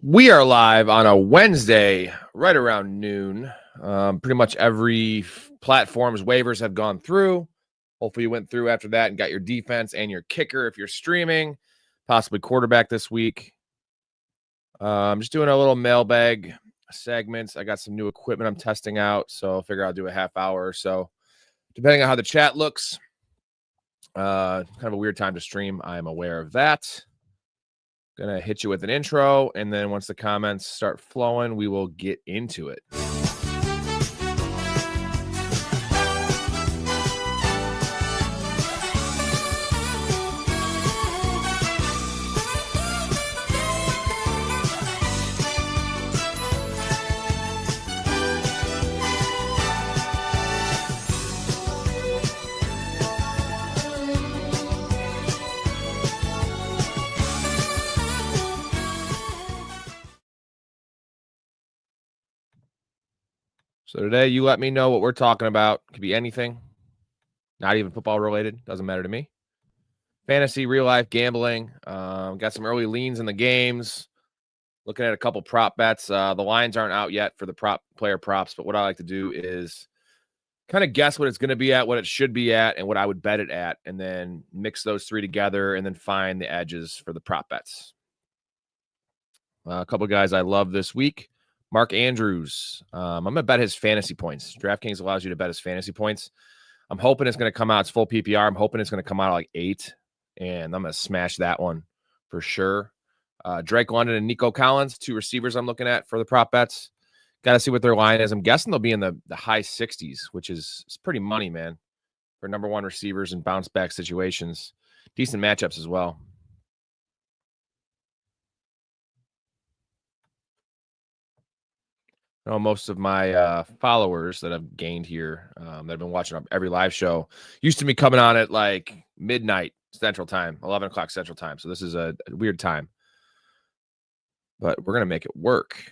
We are live on a Wednesday, right around noon. Pretty much every platform's waivers have gone through. Hopefully you went through after that and got your defense and your kicker if you're streaming, possibly quarterback this week. I'm just doing a little mailbag segments. I got some new equipment I'm testing out, so I figure I'll do a half hour or so, depending on how the chat looks. Kind of a weird time to stream. I am aware of that. Gonna hit you with an intro, and then once the comments start flowing, we will get into it. So today, you let me know what we're talking about. Could be anything, not even football related. Doesn't matter to me. Fantasy, real life, gambling. Got some early leans in the games. Looking at a couple prop bets. The lines aren't out yet for the player props, but what I like to do is kind of guess what it's going to be at, what it should be at, and what I would bet it at, and then mix those three together and then find the edges for the prop bets. A couple of guys I love this week. Mark Andrews. I'm going to bet his fantasy points. DraftKings allows you to bet his fantasy points. I'm hoping it's going to come out. It's full PPR. I'm hoping it's going to come out at like 8, and I'm going to smash that one for sure. Drake London and Nico Collins, 2 receivers I'm looking at for the prop bets. Got to see what their line is. I'm guessing they'll be in the high 60s, which is pretty money, man, for number one receivers in bounce back situations. Decent matchups as well. I know most of my followers that I've gained here that have been watching every live show used to be coming on at like midnight Central Time, 11 o'clock Central Time. So this is a weird time. But we're going to make it work.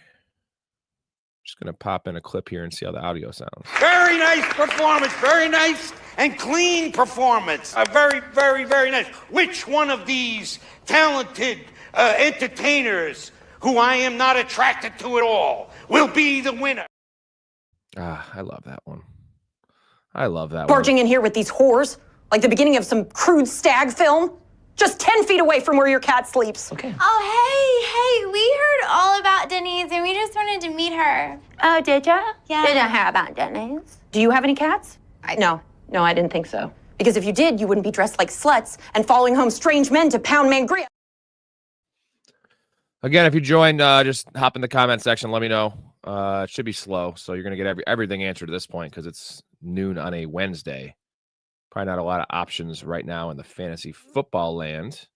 Just going to pop in a clip here and see how the audio sounds. Very nice performance. Very nice and clean performance. Very, very, very nice. Which one of these talented entertainers who I am not attracted to at all will be the winner? I love that one. I love that Barging one. in here with these whores, like the beginning of some crude stag film, just 10 feet away from where your cat sleeps. Okay. Oh, hey, we heard all about Denise, and we just wanted to meet her. Oh, did ya? Yeah. Didn't hear about Denise. Do you have any cats? No, I didn't think so. Because if you did, you wouldn't be dressed like sluts and following home strange men to pound mangria. Again, if you joined, just hop in the comment section. Let me know. It should be slow, so you're going to get everything answered at this point because it's noon on a Wednesday. Probably not a lot of options right now in the fantasy football land.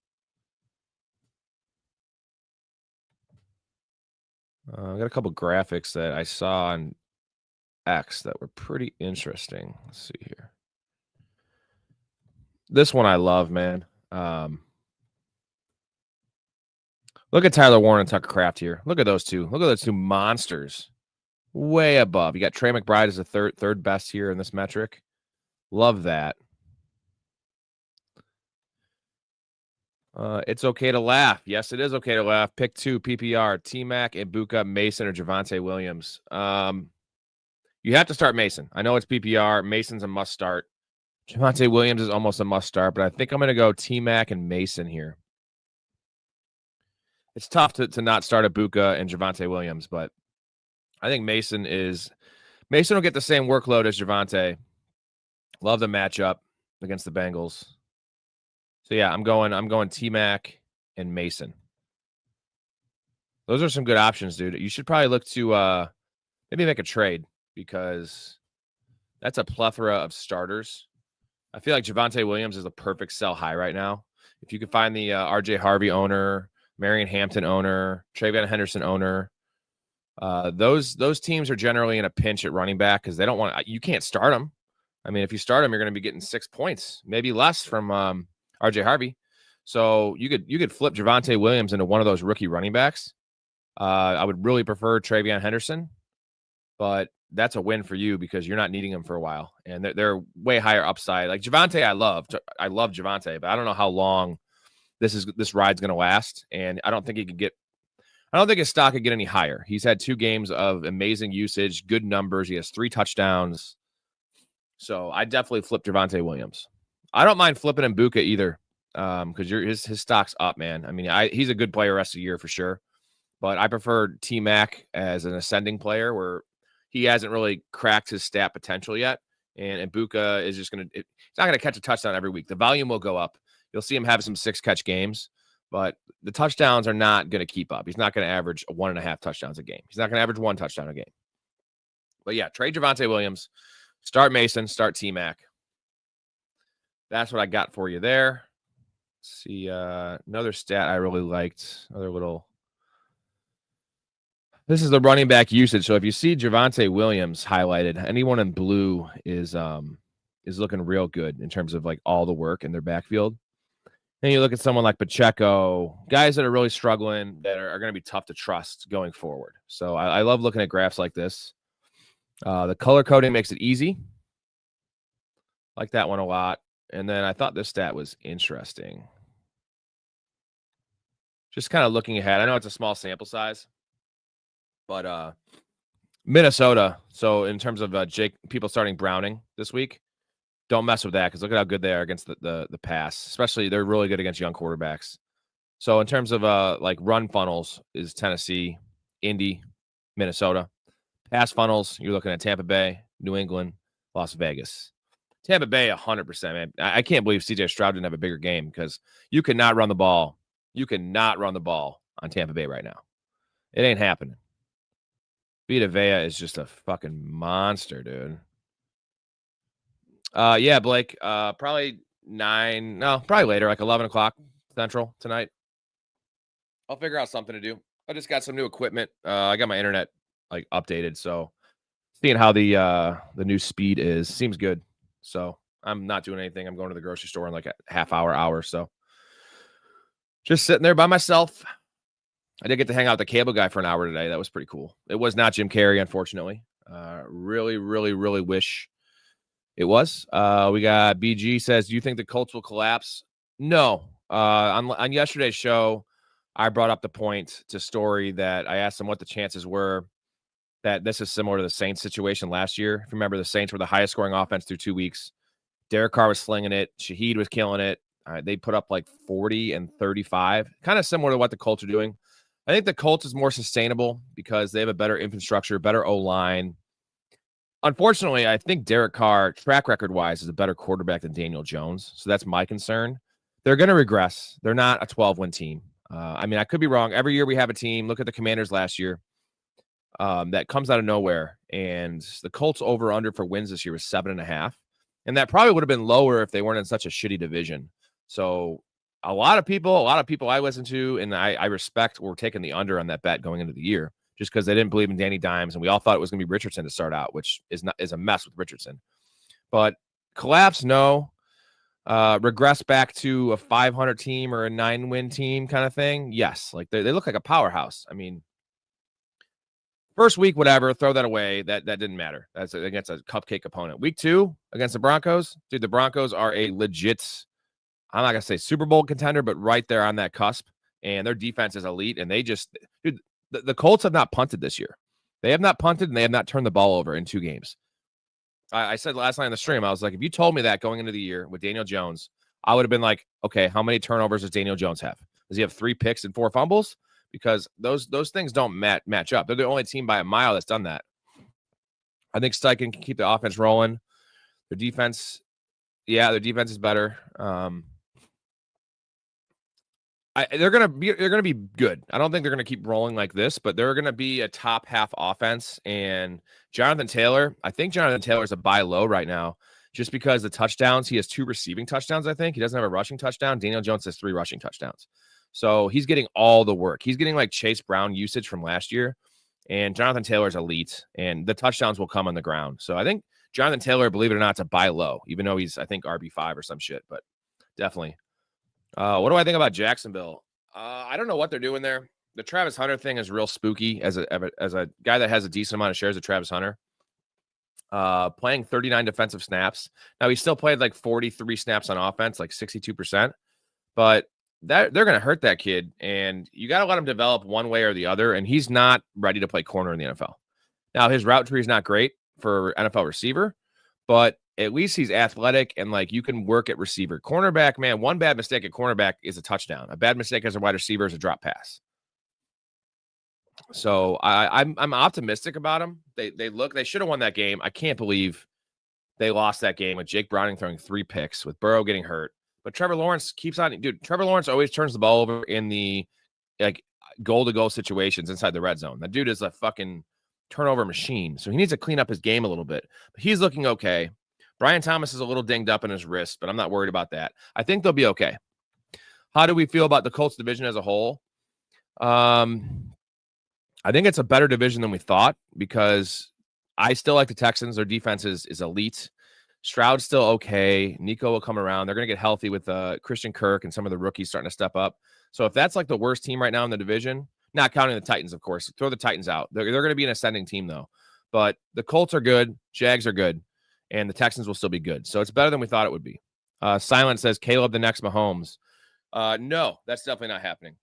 I got a couple graphics that I saw on X that were pretty interesting. Let's see here. This one I love, man. Look at Tyler Warren and Tucker Kraft here. Look at those two. Look at those two monsters. Way above. You got Trey McBride as the third best here in this metric. Love that. It's okay to laugh. Yes, it is okay to laugh. Pick 2, PPR, T-Mac, Ibuka, Mason, or Javonte Williams. You have to start Mason. I know it's PPR. Mason's a must start. Javonte Williams is almost a must start, but I think I'm going to go T-Mac and Mason here. It's tough to not start Ibuka and Javonte Williams, but I think Mason will get the same workload as Javonte. Love the matchup against the Bengals. So yeah, I'm going T-Mac and Mason. Those are some good options, dude. You should probably look to maybe make a trade because that's a plethora of starters. I feel like Javonte Williams is a perfect sell high right now. If you could find the RJ Harvey owner, Marion Hampton owner, Travion Henderson owner, those teams are generally in a pinch at running back because you can't start them. I mean, if you start them, you're going to be getting 6 points, maybe less from RJ Harvey. So you could flip Javonte Williams into one of those rookie running backs. I would really prefer Travion Henderson, but that's a win for you because you're not needing him for a while, and they're way higher upside. Like Javonte, I love Javonte, but I don't know how long this ride's going to last, and I don't think he could get I don't think his stock could get any higher. He's had 2 games of amazing usage, good numbers. He has 3 touchdowns. So I definitely flip Javonte Williams. I don't mind flipping Mbuka either, because his stock's up, man. I mean, he's a good player rest of the year for sure. But I prefer T-Mac as an ascending player where he hasn't really cracked his stat potential yet. And Mbuka is just he's not going to catch a touchdown every week. The volume will go up. You'll see him have some 6-catch games, but the touchdowns are not going to keep up. He's not going to average 1.5 touchdowns a game. He's not going to average 1 touchdown a game. But yeah, trade Javonte Williams, start Mason, start T-Mac. That's what I got for you there. Let's see, another stat I really liked. This is the running back usage. So if you see Javonte Williams highlighted, anyone in blue is looking real good in terms of like all the work in their backfield. Then you look at someone like Pacheco, guys that are really struggling, that are going to be tough to trust going forward. So I love looking at graphs like this. The color coding makes it easy. Like that one a lot. And then I thought this stat was interesting. Just kind of looking ahead. I know it's a small sample size, but Minnesota. So in terms of people starting Browning this week, don't mess with that because look at how good they are against the pass. Especially they're really good against young quarterbacks. So in terms of like run funnels is Tennessee, Indy, Minnesota. Pass funnels, you're looking at Tampa Bay, New England, Las Vegas. Tampa Bay, 100%, man. I can't believe C.J. Stroud didn't have a bigger game because you cannot run the ball. You cannot run the ball on Tampa Bay right now. It ain't happening. Vita Vea is just a fucking monster, dude. Yeah, Blake. Probably later, like 11 o'clock Central tonight. I'll figure out something to do. I just got some new equipment. I got my internet like updated, so seeing how the new speed is seems good. So I'm not doing anything. I'm going to the grocery store in like a half hour. So just sitting there by myself. I did get to hang out with the cable guy for an hour today. That was pretty cool. It was not Jim Carrey, unfortunately. Really, really, really wish it was. We got BG says, do you think the Colts will collapse? No. On yesterday's show, I brought up the point to Story that I asked him what the chances were that this is similar to the Saints situation last year. If you remember, the Saints were the highest scoring offense through 2 weeks. Derek Carr was slinging it. Shaheed was killing it. They put up like 40 and 35, kind of similar to what the Colts are doing. I think the Colts is more sustainable because they have a better infrastructure, better O-line. Unfortunately, I think Derek Carr, track record-wise, is a better quarterback than Daniel Jones. So that's my concern. They're going to regress. They're not a 12-win team. I mean, I could be wrong. Every year we have a team. Look at the Commanders last year. That comes out of nowhere. And the Colts over-under for wins this year was 7.5. And that probably would have been lower if they weren't in such a shitty division. So a lot of people I listen to and I respect were taking the under on that bet going into the year just because they didn't believe in Danny Dimes. And we all thought it was going to be Richardson to start out, which is a mess with Richardson. But collapse, no. Regress back to a 500 team or a 9-win team kind of thing. Yes. Like they look like a powerhouse. I mean, first week, whatever, throw that away. That didn't matter. That's against a cupcake opponent. Week 2 against the Broncos. Dude, the Broncos are a legit, I'm not going to say Super Bowl contender, but right there on that cusp. And their defense is elite. And they just, dude, the Colts have not punted this year. They have not punted and they have not turned the ball over in 2 games. I said last night on the stream, I was like, if you told me that going into the year with Daniel Jones, I would have been like, okay, how many turnovers does Daniel Jones have? Does he have 3 picks and 4 fumbles? Because those things don't match up. They're the only team by a mile that's done that. I think Steichen can keep the offense rolling. Their defense is better. They're gonna be good. I don't think they're gonna keep rolling like this, but they're gonna be a top half offense. And Jonathan Taylor, I think Jonathan Taylor is a buy low right now, just because the touchdowns. He has 2 receiving touchdowns. I think he doesn't have a rushing touchdown. Daniel Jones has 3 rushing touchdowns. So he's getting all the work. He's getting like Chase Brown usage from last year. And Jonathan Taylor's elite. And the touchdowns will come on the ground. So I think Jonathan Taylor, believe it or not, is a buy low, even though he's, I think, RB5 or some shit. But definitely. What do I think about Jacksonville? I don't know what they're doing there. The Travis Hunter thing is real spooky as a guy that has a decent amount of shares of Travis Hunter. Playing 39 defensive snaps. Now, he still played like 43 snaps on offense, like 62%. But they're going to hurt that kid, and you got to let him develop one way or the other, and he's not ready to play corner in the NFL. Now, his route tree is not great for NFL receiver, but at least he's athletic, and like you can work at receiver. Cornerback, man, one bad mistake at cornerback is a touchdown. A bad mistake as a wide receiver is a drop pass. So I'm optimistic about him. They should have won that game. I can't believe they lost that game with Jake Browning throwing 3 picks, with Burrow getting hurt. But Trevor Lawrence keeps on, dude. Trevor Lawrence always turns the ball over in the like goal-to-goal situations inside the red zone. That dude is a fucking turnover machine. So he needs to clean up his game a little bit. But he's looking okay. Brian Thomas is a little dinged up in his wrist, but I'm not worried about that. I think they'll be okay. How do we feel about the Colts division as a whole? I think it's a better division than we thought, because I still like the Texans. Their defense is elite. Stroud's still okay. Nico will come around. They're going to get healthy with Christian Kirk and some of the rookies starting to step up. So if that's like the worst team right now in the division, not counting the Titans, of course, throw the Titans out. They're going to be an ascending team, though. But the Colts are good. Jags are good. And the Texans will still be good. So it's better than we thought it would be. Silent says, Caleb the next Mahomes. No, that's definitely not happening.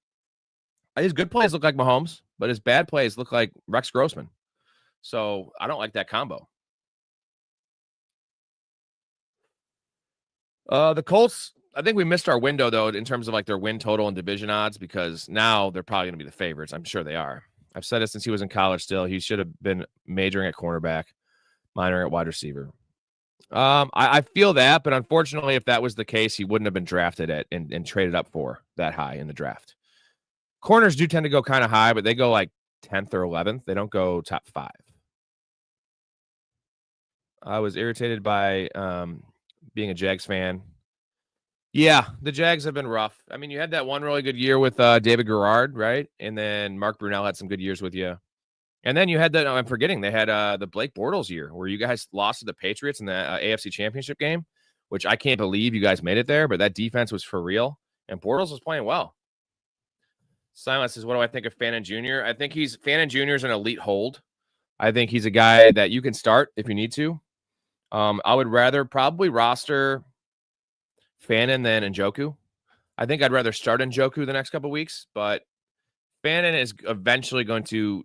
His good plays look like Mahomes, but his bad plays look like Rex Grossman. So I don't like that combo. The Colts, I think we missed our window, though, in terms of like their win total and division odds, because now they're probably going to be the favorites. I'm sure they are. I've said it since he was in college still. He should have been majoring at cornerback, minoring at wide receiver. I feel that, but unfortunately, if that was the case, he wouldn't have been drafted at and traded up for that high in the draft. Corners do tend to go kind of high, but they go like 10th or 11th. They don't go top 5. I was irritated by being a Jags fan. Yeah, the Jags have been rough. I mean, you had that one really good year with David Garrard, right? And then Mark Brunell had some good years with you. And then you had that, I'm forgetting, they had the Blake Bortles year where you guys lost to the Patriots in the AFC Championship game, which I can't believe you guys made it there, but that defense was for real. And Bortles was playing well. Silence says, what do I think of Fannin Jr.? I think Fannin Jr. is an elite hold. I think he's a guy that you can start if you need to. I would rather probably roster Fannin than Njoku. I think I'd rather start Njoku the next couple of weeks, but Fannin is eventually going to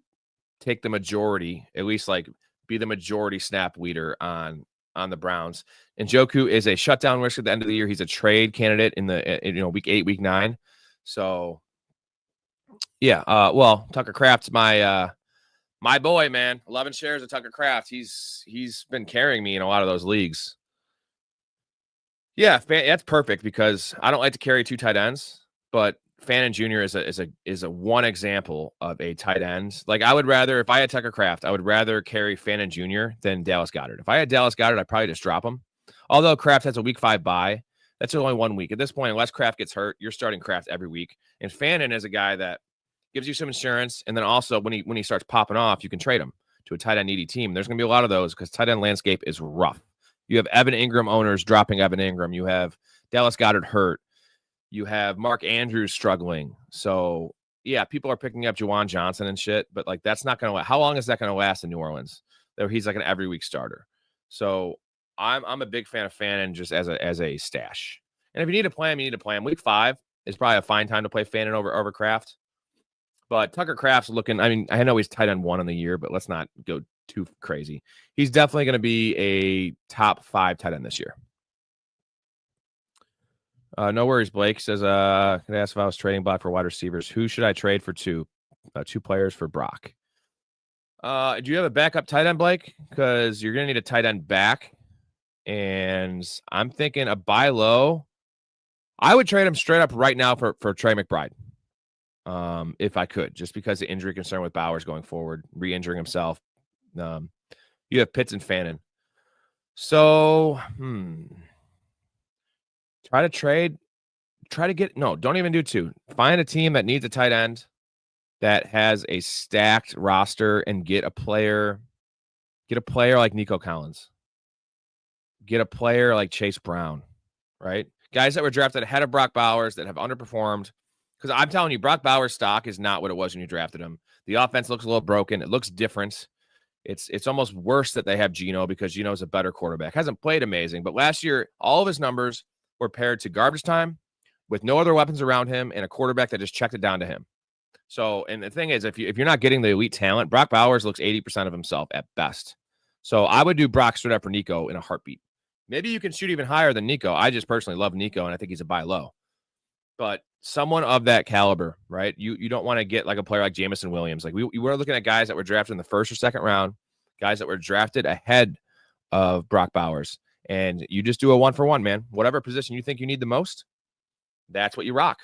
take the majority, at least like be the majority snap leader on the Browns. Njoku is a shutdown risk at the end of the year. He's a trade candidate in the week 8, week 9. So yeah, well, Tucker Kraft's my boy, man. 11 shares of Tucker Kraft. He's been carrying me in a lot of those leagues. Yeah, that's perfect, because I don't like to carry 2 tight ends, but Fannin Jr. is a one example of a tight end. Like, I would rather, if I had Tucker Kraft, I would rather carry Fannin Jr. than Dallas Goedert. If I had Dallas Goedert, I'd probably just drop him. Although Kraft has a week 5 bye, that's only 1 week. At this point, unless Kraft gets hurt, you're starting Kraft every week. And Fannin is a guy that gives you some insurance, and then also when he starts popping off, you can trade him to a tight end needy team. There's going to be a lot of those because tight end landscape is rough. You have Evan Ingram owners dropping Evan Ingram. You have Dallas Goedert hurt. You have Mark Andrews struggling. So, yeah, people are picking up Juwan Johnson and shit, but like that's not going to – how long is that going to last in New Orleans? He's like an every week starter. So I'm a big fan of Fannin just as a stash. And if you need to play him, you need to play him. Week 5 is probably a fine time to play Fannin over Kraft. But Tucker Kraft's looking – I mean, I know he's tight end 1 on the year, but let's not go too crazy. He's definitely going to be a top 5 tight end this year. No worries, Blake says, can I ask if I was trading block for wide receivers? Who should I trade for 2 players for Brock? Do you have a backup tight end, Blake? Because you're going to need a tight end back. And I'm thinking a buy low. I would trade him straight up right now for Trey McBride. If I could, just because of injury concern with Bowers going forward, re-injuring himself. You have Pitts and Fannin. So, try to trade. Don't even do 2. Find a team that needs a tight end that has a stacked roster and get a player like Nico Collins. Get a player like Chase Brown, right? Guys that were drafted ahead of Brock Bowers that have underperformed. Because I'm telling you, Brock Bowers' stock is not what it was when you drafted him. The offense looks a little broken. It looks different. It's almost worse that they have Geno because Geno's a better quarterback. Hasn't played amazing, but last year, all of his numbers were paired to garbage time, with no other weapons around him and a quarterback that just checked it down to him. So, and the thing is, if you're not getting the elite talent, Brock Bowers looks 80% of himself at best. So I would do Brock straight up for Nico in a heartbeat. Maybe you can shoot even higher than Nico. I just personally love Nico, and I think he's a buy low. But someone of that caliber, right? You don't want to get like a player like Jamison Williams. Like we were looking at guys that were drafted in the first or second round, guys that were drafted ahead of Brock Bowers. And you just do a 1-for-1, man. Whatever position you think you need the most, that's what you rock.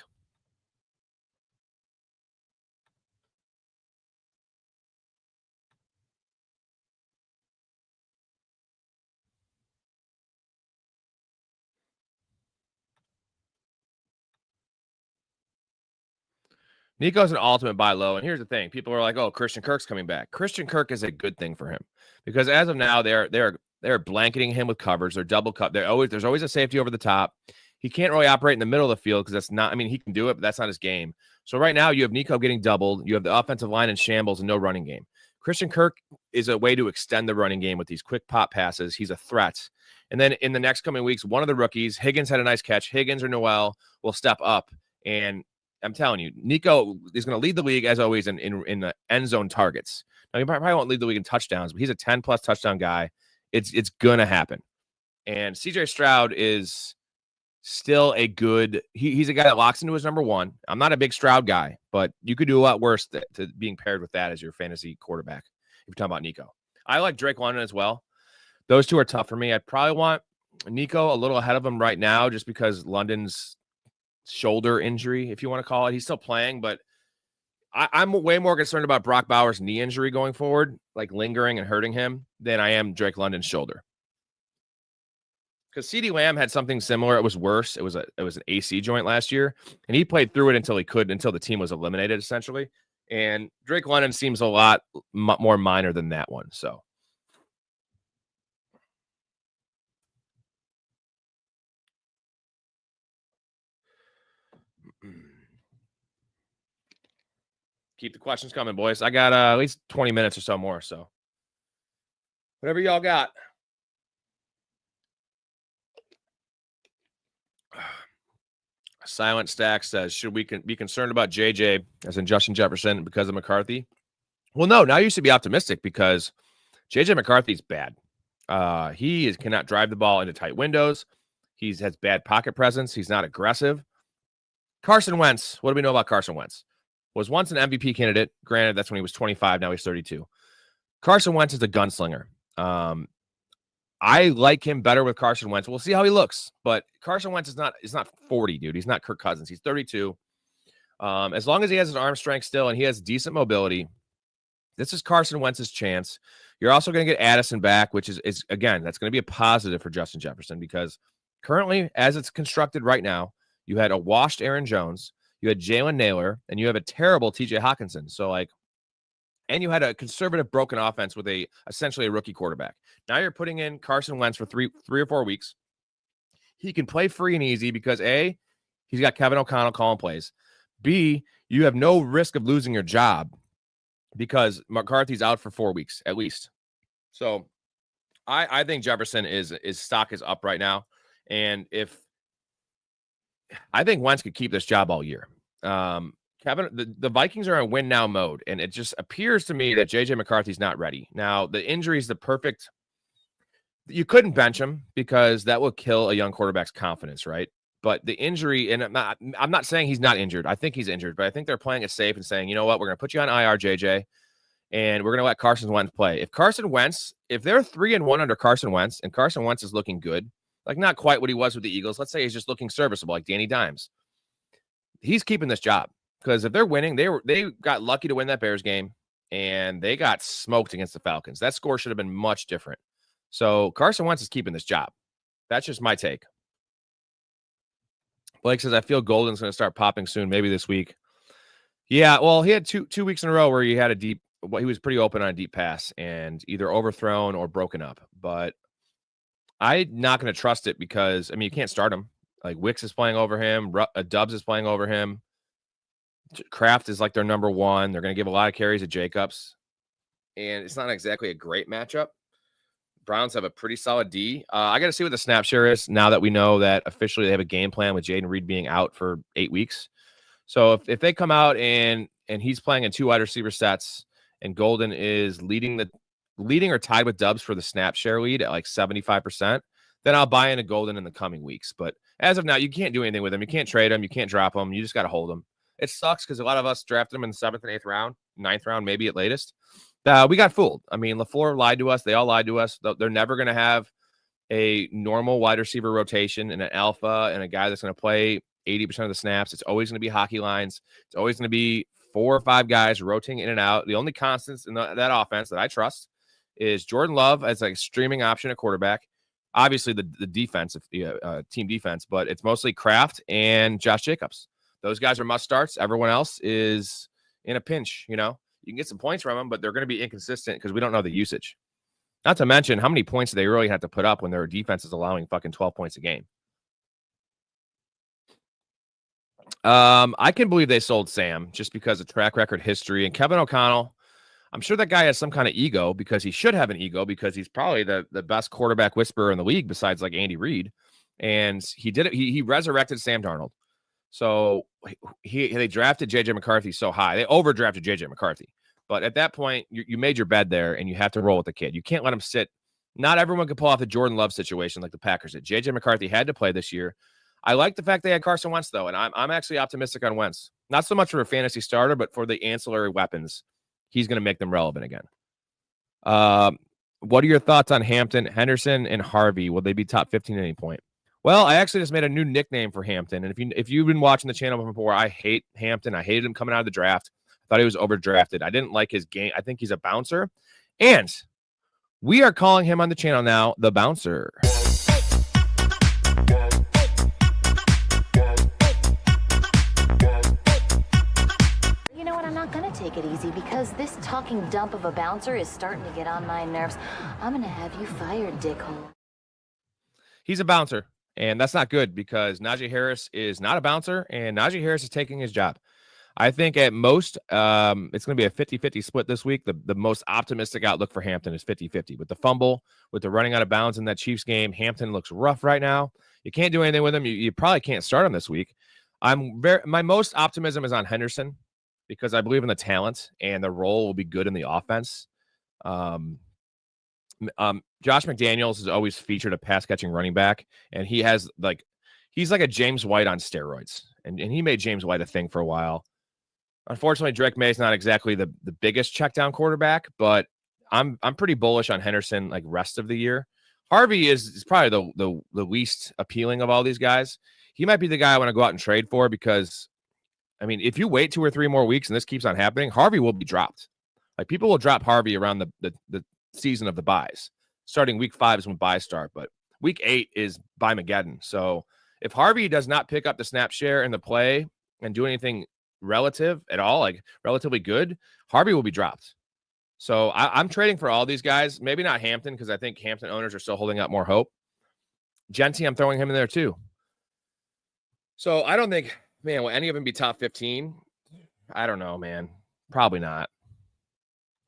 Nico's an ultimate buy low. And here's the thing. People are like, oh, Christian Kirk's coming back. Christian Kirk is a good thing for him because as of now, they're blanketing him with covers. They're double cut. There's always a safety over the top. He can't really operate in the middle of the field because that's not, I mean, he can do it, but that's not his game. So right now you have Nico getting doubled. You have the offensive line in shambles and no running game. Christian Kirk is a way to extend the running game with these quick pop passes. He's a threat. And then in the next coming weeks, one of the rookies, Higgins had a nice catch. Higgins or Noel will step up. And I'm telling you, Nico is going to lead the league as always in the end zone targets. Now, he probably won't lead the league in touchdowns, but he's a 10+ touchdown guy. It's going to happen. And CJ Stroud is still a good, he's a guy that locks into his number one. I'm not a big Stroud guy, but you could do a lot worse to being paired with that as your fantasy quarterback. If you're talking about Nico, I like Drake London as well. Those two are tough for me. I'd probably want Nico a little ahead of him right now, just because London's shoulder injury, if you want to call it, he's still playing, but I'm way more concerned about Brock Bowers' knee injury going forward, like lingering and hurting him, than I am Drake London's shoulder. Because CeeDee Lamb had something similar. It was worse. It was an AC joint last year, and he played through it until the team was eliminated, essentially. And Drake London seems a lot more minor than that one. So keep the questions coming, boys. I got at least 20 minutes or so more. So whatever y'all got. Silent Stack says, should we be concerned about JJ, as in Justin Jefferson, because of McCarthy? Well, no. Now you should be optimistic because JJ McCarthy's bad. He cannot drive the ball into tight windows. He has bad pocket presence. He's not aggressive. Carson Wentz, what do we know about Carson Wentz? Was once an MVP candidate. Granted, that's when he was 25. Now he's 32. Carson Wentz is a gunslinger. I like him better with Carson Wentz. We'll see how he looks, but Carson Wentz is not 40, dude. He's not Kirk Cousins. He's 32. As long as he has his arm strength still and he has decent mobility, this is Carson Wentz's chance. You're also going to get Addison back, which is again, that's going to be a positive for Justin Jefferson because currently, as it's constructed right now, you had a washed Aaron Jones, you had Jalen Naylor, and you have a terrible TJ Hawkinson. So and you had a conservative broken offense with essentially a rookie quarterback. Now you're putting in Carson Wentz for three or 4 weeks. He can play free and easy because A, he's got Kevin O'Connell calling plays. B, you have no risk of losing your job because McCarthy's out for 4 weeks at least. So I think Jefferson his stock is up right now. And I think Wentz could keep this job all year. Kevin, the Vikings are in win now mode, and it just appears to me that JJ McCarthy's not ready. Now, the injury is the perfect. You couldn't bench him because that will kill a young quarterback's confidence, right? But the injury, and I'm not saying he's not injured. I think he's injured, but I think they're playing it safe and saying, you know what, we're going to put you on IR, JJ, and we're going to let Carson Wentz play. If they're 3-1 under Carson Wentz, and Carson Wentz is looking good, like not quite what he was with the Eagles, let's say he's just looking serviceable, like Danny Dimes, he's keeping this job. Because if they're winning, they got lucky to win that Bears game, and they got smoked against the Falcons. That score should have been much different. So Carson Wentz is keeping this job. That's just my take. Blake says, I feel Golden's going to start popping soon, maybe this week. Yeah, well, he had two weeks in a row where he had he was pretty open on a deep pass and either overthrown or broken up. But I'm not going to trust it because, I mean, you can't start him. Like Wicks is playing over him. Dubs is playing over him. Kraft is like their number one. They're going to give a lot of carries to Jacobs. And it's not exactly a great matchup. Browns have a pretty solid D. I got to see what the snap share is now that we know that officially they have a game plan with Jaden Reed being out for 8 weeks. So if they come out and he's playing in 2 wide receiver sets and Golden is leading or tied with Dubs for the snap share lead at like 75%, then I'll buy into Golden in the coming weeks. But as of now, you can't do anything with him. You can't trade him. You can't drop him. You just got to hold him. It sucks because a lot of us drafted him in the 7th and 8th round, 9th round, maybe at latest. We got fooled. I mean, LaFleur lied to us. They all lied to us. They're never going to have a normal wide receiver rotation and an alpha and a guy that's going to play 80% of the snaps. It's always going to be hockey lines. It's always going to be 4 or 5 guys rotating in and out. The only constants in that offense that I trust is Jordan Love as a streaming option at quarterback. Obviously, the defense, team defense, but it's mostly Kraft and Josh Jacobs. Those guys are must starts. Everyone else is in a pinch. You can get some points from them, but they're going to be inconsistent because we don't know the usage. Not to mention how many points do they really have to put up when their defense is allowing fucking 12 points a game. I can believe they sold Sam just because of track record history. And Kevin O'Connell, I'm sure that guy has some kind of ego because he should have an ego because he's probably the best quarterback whisperer in the league besides like Andy Reid. And he did it. He resurrected Sam Darnold. So they drafted J.J. McCarthy so high. They overdrafted J.J. McCarthy. But at that point, you made your bed there, and you have to roll with the kid. You can't let him sit. Not everyone can pull off the Jordan Love situation like the Packers did. J.J. McCarthy had to play this year. I like the fact they had Carson Wentz, though, and I'm actually optimistic on Wentz. Not so much for a fantasy starter, but for the ancillary weapons. He's going to make them relevant again. What are your thoughts on Hampton, Henderson, and Harvey? Will they be top 15 at any point? Well, I actually just made a new nickname for Hampton. And if you've been watching the channel before, I hate Hampton. I hated him coming out of the draft. I thought he was overdrafted. I didn't like his game. I think he's a bouncer. And we are calling him on the channel now the Bouncer. You know what? I'm not going to take it easy because this talking dump of a bouncer is starting to get on my nerves. I'm going to have you fired, dickhole. He's a bouncer. And that's not good because Najee Harris is not a bouncer, and Najee Harris is taking his job. I think at most it's going to be a 50-50 split this week. The most optimistic outlook for Hampton is 50-50. With the fumble, with the running out of bounds in that Chiefs game, Hampton looks rough right now. You can't do anything with him. You probably can't start him this week. My most optimism is on Henderson because I believe in the talent and the role will be good in the offense. Josh McDaniels has always featured a pass-catching running back, and he's like a James White on steroids, and he made James White a thing for a while. Unfortunately, Drake May is not exactly the biggest check-down quarterback, but I'm pretty bullish on Henderson like rest of the year. Harvey is probably the least appealing of all these guys. He might be the guy I want to go out and trade for because, I mean, if you wait 2 or 3 more weeks and this keeps on happening, Harvey will be dropped. Like people will drop Harvey around the season of the buys. Starting week 5 is when buys start, but week 8 is buy Mageddon. So if Harvey does not pick up the snap share in the play and do anything relative at all, like relatively good, Harvey will be dropped. So I'm trading for all these guys. Maybe not Hampton because I think Hampton owners are still holding out more hope. Genty, I'm throwing him in there too. So I don't think, man, will any of them be top 15? I don't know, man. Probably not.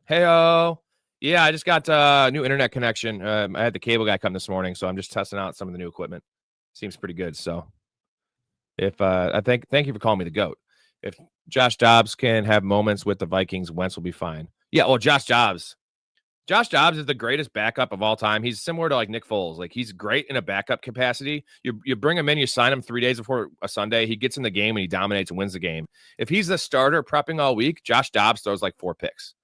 Hey-o. Yeah, I just got a new internet connection. I had the cable guy come this morning, so I'm just testing out some of the new equipment. Seems pretty good. So if thank you for calling me the GOAT. If Josh Dobbs can have moments with the Vikings, Wentz will be fine. Yeah, well, Josh Dobbs is the greatest backup of all time. He's similar to like Nick Foles. Like he's great in a backup capacity. You bring him in, you sign him 3 days before a Sunday. He gets in the game and he dominates and wins the game. If he's the starter prepping all week, Josh Dobbs throws like 4 picks.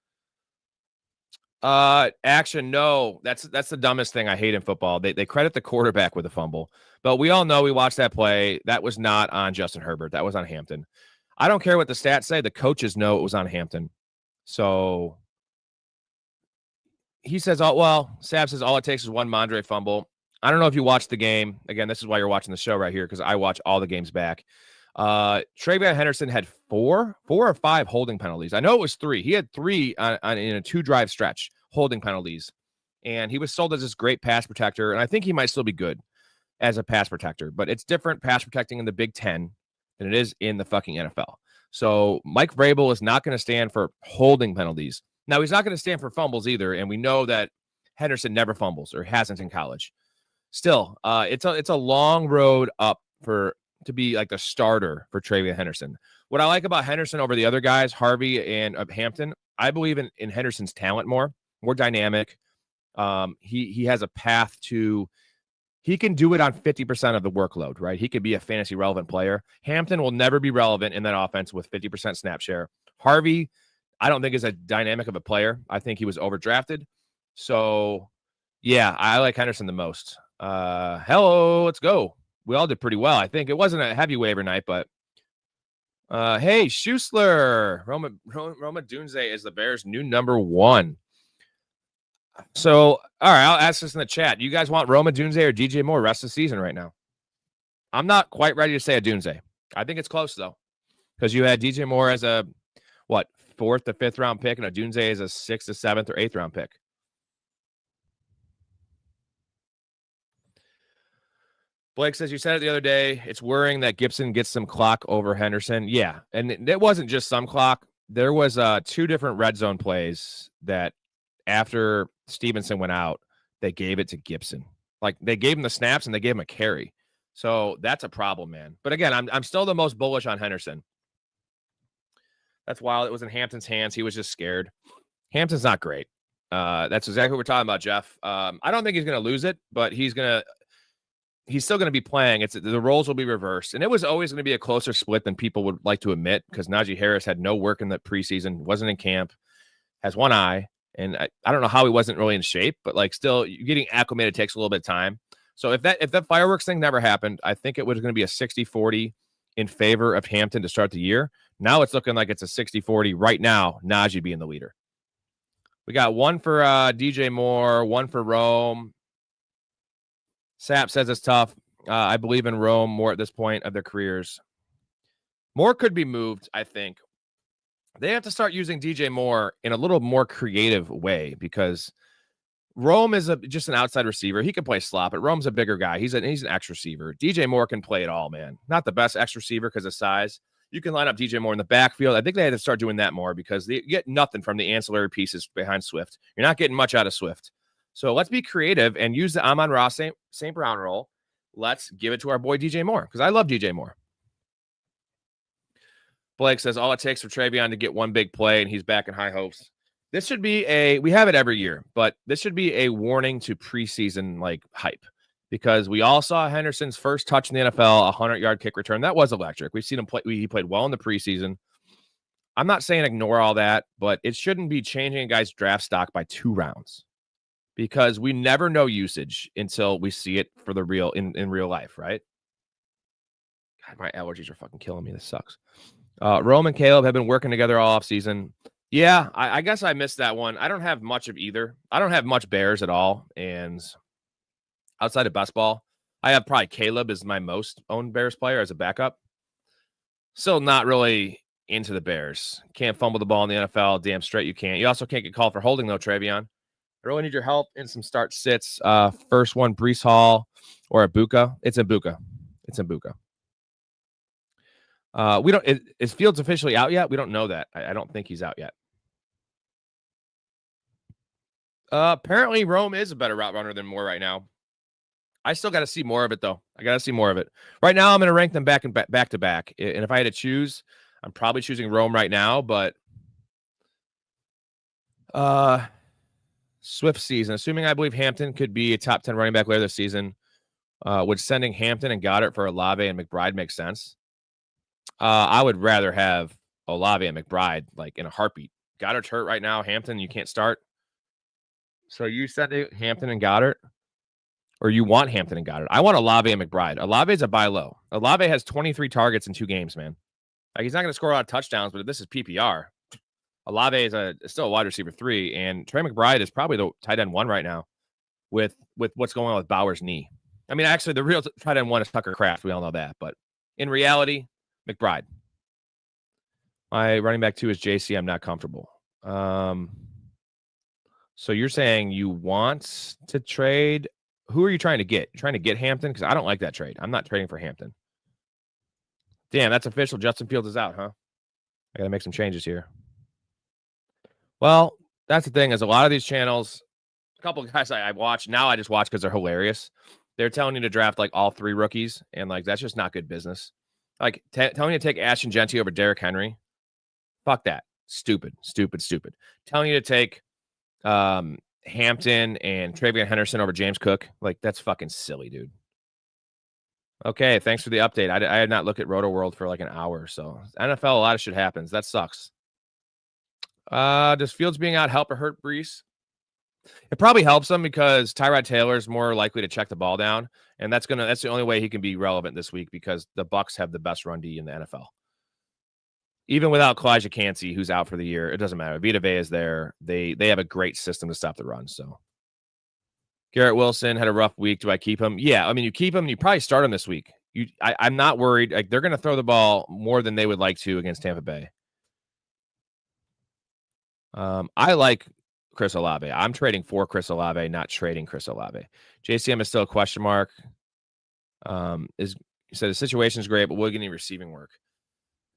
Action, no. That's the dumbest thing I hate in football. They credit the quarterback with a fumble, but we all know we watched that play. That was not on Justin Herbert. That was on Hampton. I don't care what the stats say. The coaches know it was on Hampton. So he says, Sav says all it takes is one Mondre fumble. I don't know if you watched the game. Again, this is why you're watching the show right here because I watch all the games back. TreVeyon Henderson had 4 or 5 holding penalties. I know it was 3. He had 3 in a 2-drive stretch holding penalties, and he was sold as this great pass protector. And I think he might still be good as a pass protector, but it's different pass protecting in the Big Ten than it is in the fucking NFL. So Mike Vrabel is not going to stand for holding penalties. Now he's not going to stand for fumbles either. And we know that Henderson never fumbles or hasn't in college. Still, it's a long road up to be like the starter for Travion Henderson. What I like about Henderson over the other guys, Harvey and Hampton, I believe in Henderson's talent more dynamic. He has a path to, he can do it on 50% of the workload, right? He could be a fantasy relevant player. Hampton will never be relevant in that offense with 50% snap share. Harvey, I don't think is a dynamic of a player. I think he was overdrafted. So yeah, I like Henderson the most. Hello, let's go. We all did pretty well. I think it wasn't a heavy waiver night, but hey, Schuessler, Roma Dunze is the Bears' new number 1. So, all right, I'll ask this in the chat. Do you guys want Roma Dunze or DJ Moore rest of the season right now? I'm not quite ready to say a Dunze. I think it's close, though, because you had DJ Moore as a, 4th or 5th round pick, and a Dunze as a 6th or 7th or 8th round pick. Blake says, you said it the other day, it's worrying that Gibson gets some clock over Henderson. Yeah, and it wasn't just some clock. There was 2 different red zone plays that after Stevenson went out, they gave it to Gibson. Like, they gave him the snaps and they gave him a carry. So that's a problem, man. But again, I'm still the most bullish on Henderson. That's wild. It was in Hampton's hands. He was just scared. Hampton's not great. That's exactly what we're talking about, Jeff. I don't think he's going to lose it, but he's still going to be playing. The roles will be reversed. And it was always going to be a closer split than people would like to admit, because Najee Harris had no work in the preseason, wasn't in camp, has one eye. And I don't know how he wasn't really in shape, but like still getting acclimated takes a little bit of time. So if that fireworks thing never happened, I think it was going to be a 60-40 in favor of Hampton to start the year. Now it's looking like it's a 60-40 right now, Najee being the leader. We got 1 for DJ Moore, 1 for Rome. Sap says it's tough. I believe in Rome more at this point of their careers. Moore could be moved, I think. They have to start using DJ Moore in a little more creative way, because Rome is just an outside receiver. He can play slot, but Rome's a bigger guy. He's an X receiver. DJ Moore can play it all, man. Not the best X receiver because of size. You can line up DJ Moore in the backfield. I think they had to start doing that more, because they get nothing from the ancillary pieces behind Swift. You're not getting much out of Swift. So let's be creative and use the Amon-Ra St. Brown role. Let's give it to our boy DJ Moore, because I love DJ Moore. Blake says all it takes for Travion to get one big play, and he's back in high hopes. This should be we have it every year, but this should be a warning to preseason like hype, because we all saw Henderson's first touch in the NFL, a 100-yard kick return. That was electric. We've seen him play. He played well in the preseason. I'm not saying ignore all that, but it shouldn't be changing a guy's draft stock by 2 rounds, because we never know usage until we see it for the real in real life, right? God, my allergies are fucking killing me. This sucks. Rome and Caleb have been working together all offseason. Yeah, I guess I missed that one. I don't have much of either. I don't have much Bears at all. And outside of best ball, I have probably Caleb as my most owned Bears player as a backup. Still not really into the Bears. Can't fumble the ball in the NFL. Damn straight you can't. You also can't get called for holding, though, Travion. I really need your help in some start sits. First one, Breece Hall or Ibuka. It's Ibuka. We don't. Is Fields officially out yet? We don't know that. I don't think he's out yet. Apparently, Rome is a better route runner than Moore right now. I still got to see more of it, though. I got to see more of it. Right now, I'm going to rank them back to back. And if I had to choose, I'm probably choosing Rome right now. But Swift season, assuming I believe Hampton could be a top 10 running back later this season, would sending Hampton and Goddard for Olave and McBride make sense? I would rather have Olave and McBride like in a heartbeat. Goddard's hurt right now. Hampton, you can't start. So you send Hampton and Goddard, or you want Hampton and Goddard? I want Olave and McBride. Olave is a buy low. Olave has 23 targets in 2 games, man. Like, he's not going to score a lot of touchdowns, but this is PPR. Olave is still a wide receiver 3, and Trey McBride is probably the tight end 1 right now with what's going on with Bauer's knee. I mean, actually, the real tight end 1 is Tucker Kraft. We all know that, but in reality, McBride. My running back 2 is JC. I'm not comfortable. So you're saying you want to trade? Who are you trying to get? You're trying to get Hampton? Because I don't like that trade. I'm not trading for Hampton. Damn, that's official. Justin Fields is out, huh? I got to make some changes here. Well, that's the thing, is a lot of these channels, A couple of guys I watch now. I just watch because they're hilarious. They're telling you to draft like all 3 rookies, and like that's just not good business. Like telling you to take Ashton Genty over Derrick Henry. Fuck that. Stupid. Telling you to take Hampton and Travion Henderson over James Cook. Like that's fucking silly, dude. Okay, thanks for the update. I had not looked at Roto World for like an hour. So NFL, a lot of shit happens. That sucks. Does Fields being out help or hurt Brees? It probably helps him because Tyrod Taylor is more likely to check the ball down, and that's the only way he can be relevant this week because the Bucs have the best run D in the NFL. Even without Kalijah Kancey, who's out for the year, it doesn't matter. Vita Vea is there. They have a great system to stop the run. So Garrett Wilson had a rough week. Do I keep him? Yeah, I mean you keep him. You probably start him this week. I'm not worried. Like they're going to throw the ball more than they would like to against Tampa Bay. I like Chris Olave. I'm trading for Chris Olave, not trading Chris Olave. JCM is still a question mark. He said the situation is great, but we'll get any receiving work.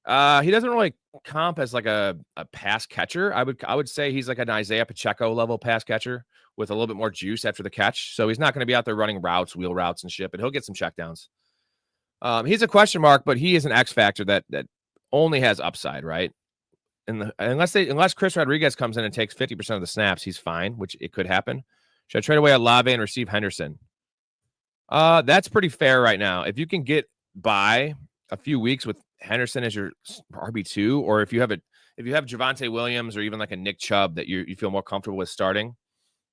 He doesn't really comp as like a pass catcher. I would say he's like an Isaiah Pacheco level pass catcher with a little bit more juice after the catch. So he's not going to be out there running routes, wheel routes and shit, but he'll get some checkdowns. He's a question mark, but he is an X factor that only has upside, right? Unless Chris Rodriguez comes in and takes 50% of the snaps, he's fine, which it could happen. Should I trade away Olave and receive Henderson? That's pretty fair right now. If you can get by a few weeks with Henderson as your RB2, or if you have Javonte Williams or even like a Nick Chubb that you feel more comfortable with starting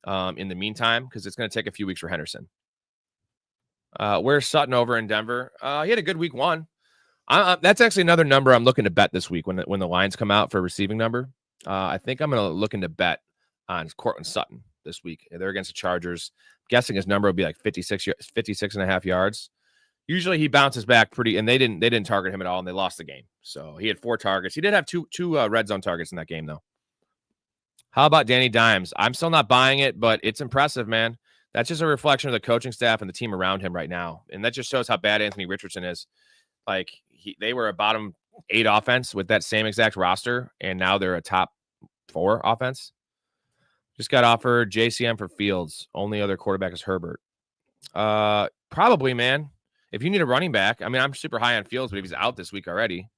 in the meantime, because it's going to take a few weeks for Henderson. Where's Sutton over in Denver? He had a good week 1. That's actually another number I'm looking to bet this week when the lines come out for a receiving number. I think I'm going to look into bet on Cortland Sutton this week. They're against the Chargers. I'm guessing his number will be like 56 and a half yards. Usually he bounces back pretty, and they didn't target him at all, and they lost the game. So he had 4 targets. He did have two red zone targets in that game, though. How about Danny Dimes? I'm still not buying it, but it's impressive, man. That's just a reflection of the coaching staff and the team around him right now, and that just shows how bad Anthony Richardson is. Like they were a bottom 8 offense with that same exact roster, and now they're a top 4 offense. Just got offered JCM for Fields. Only other quarterback is Herbert. Probably, man. If you need a running back, I mean, I'm super high on Fields, but if he's out this week already.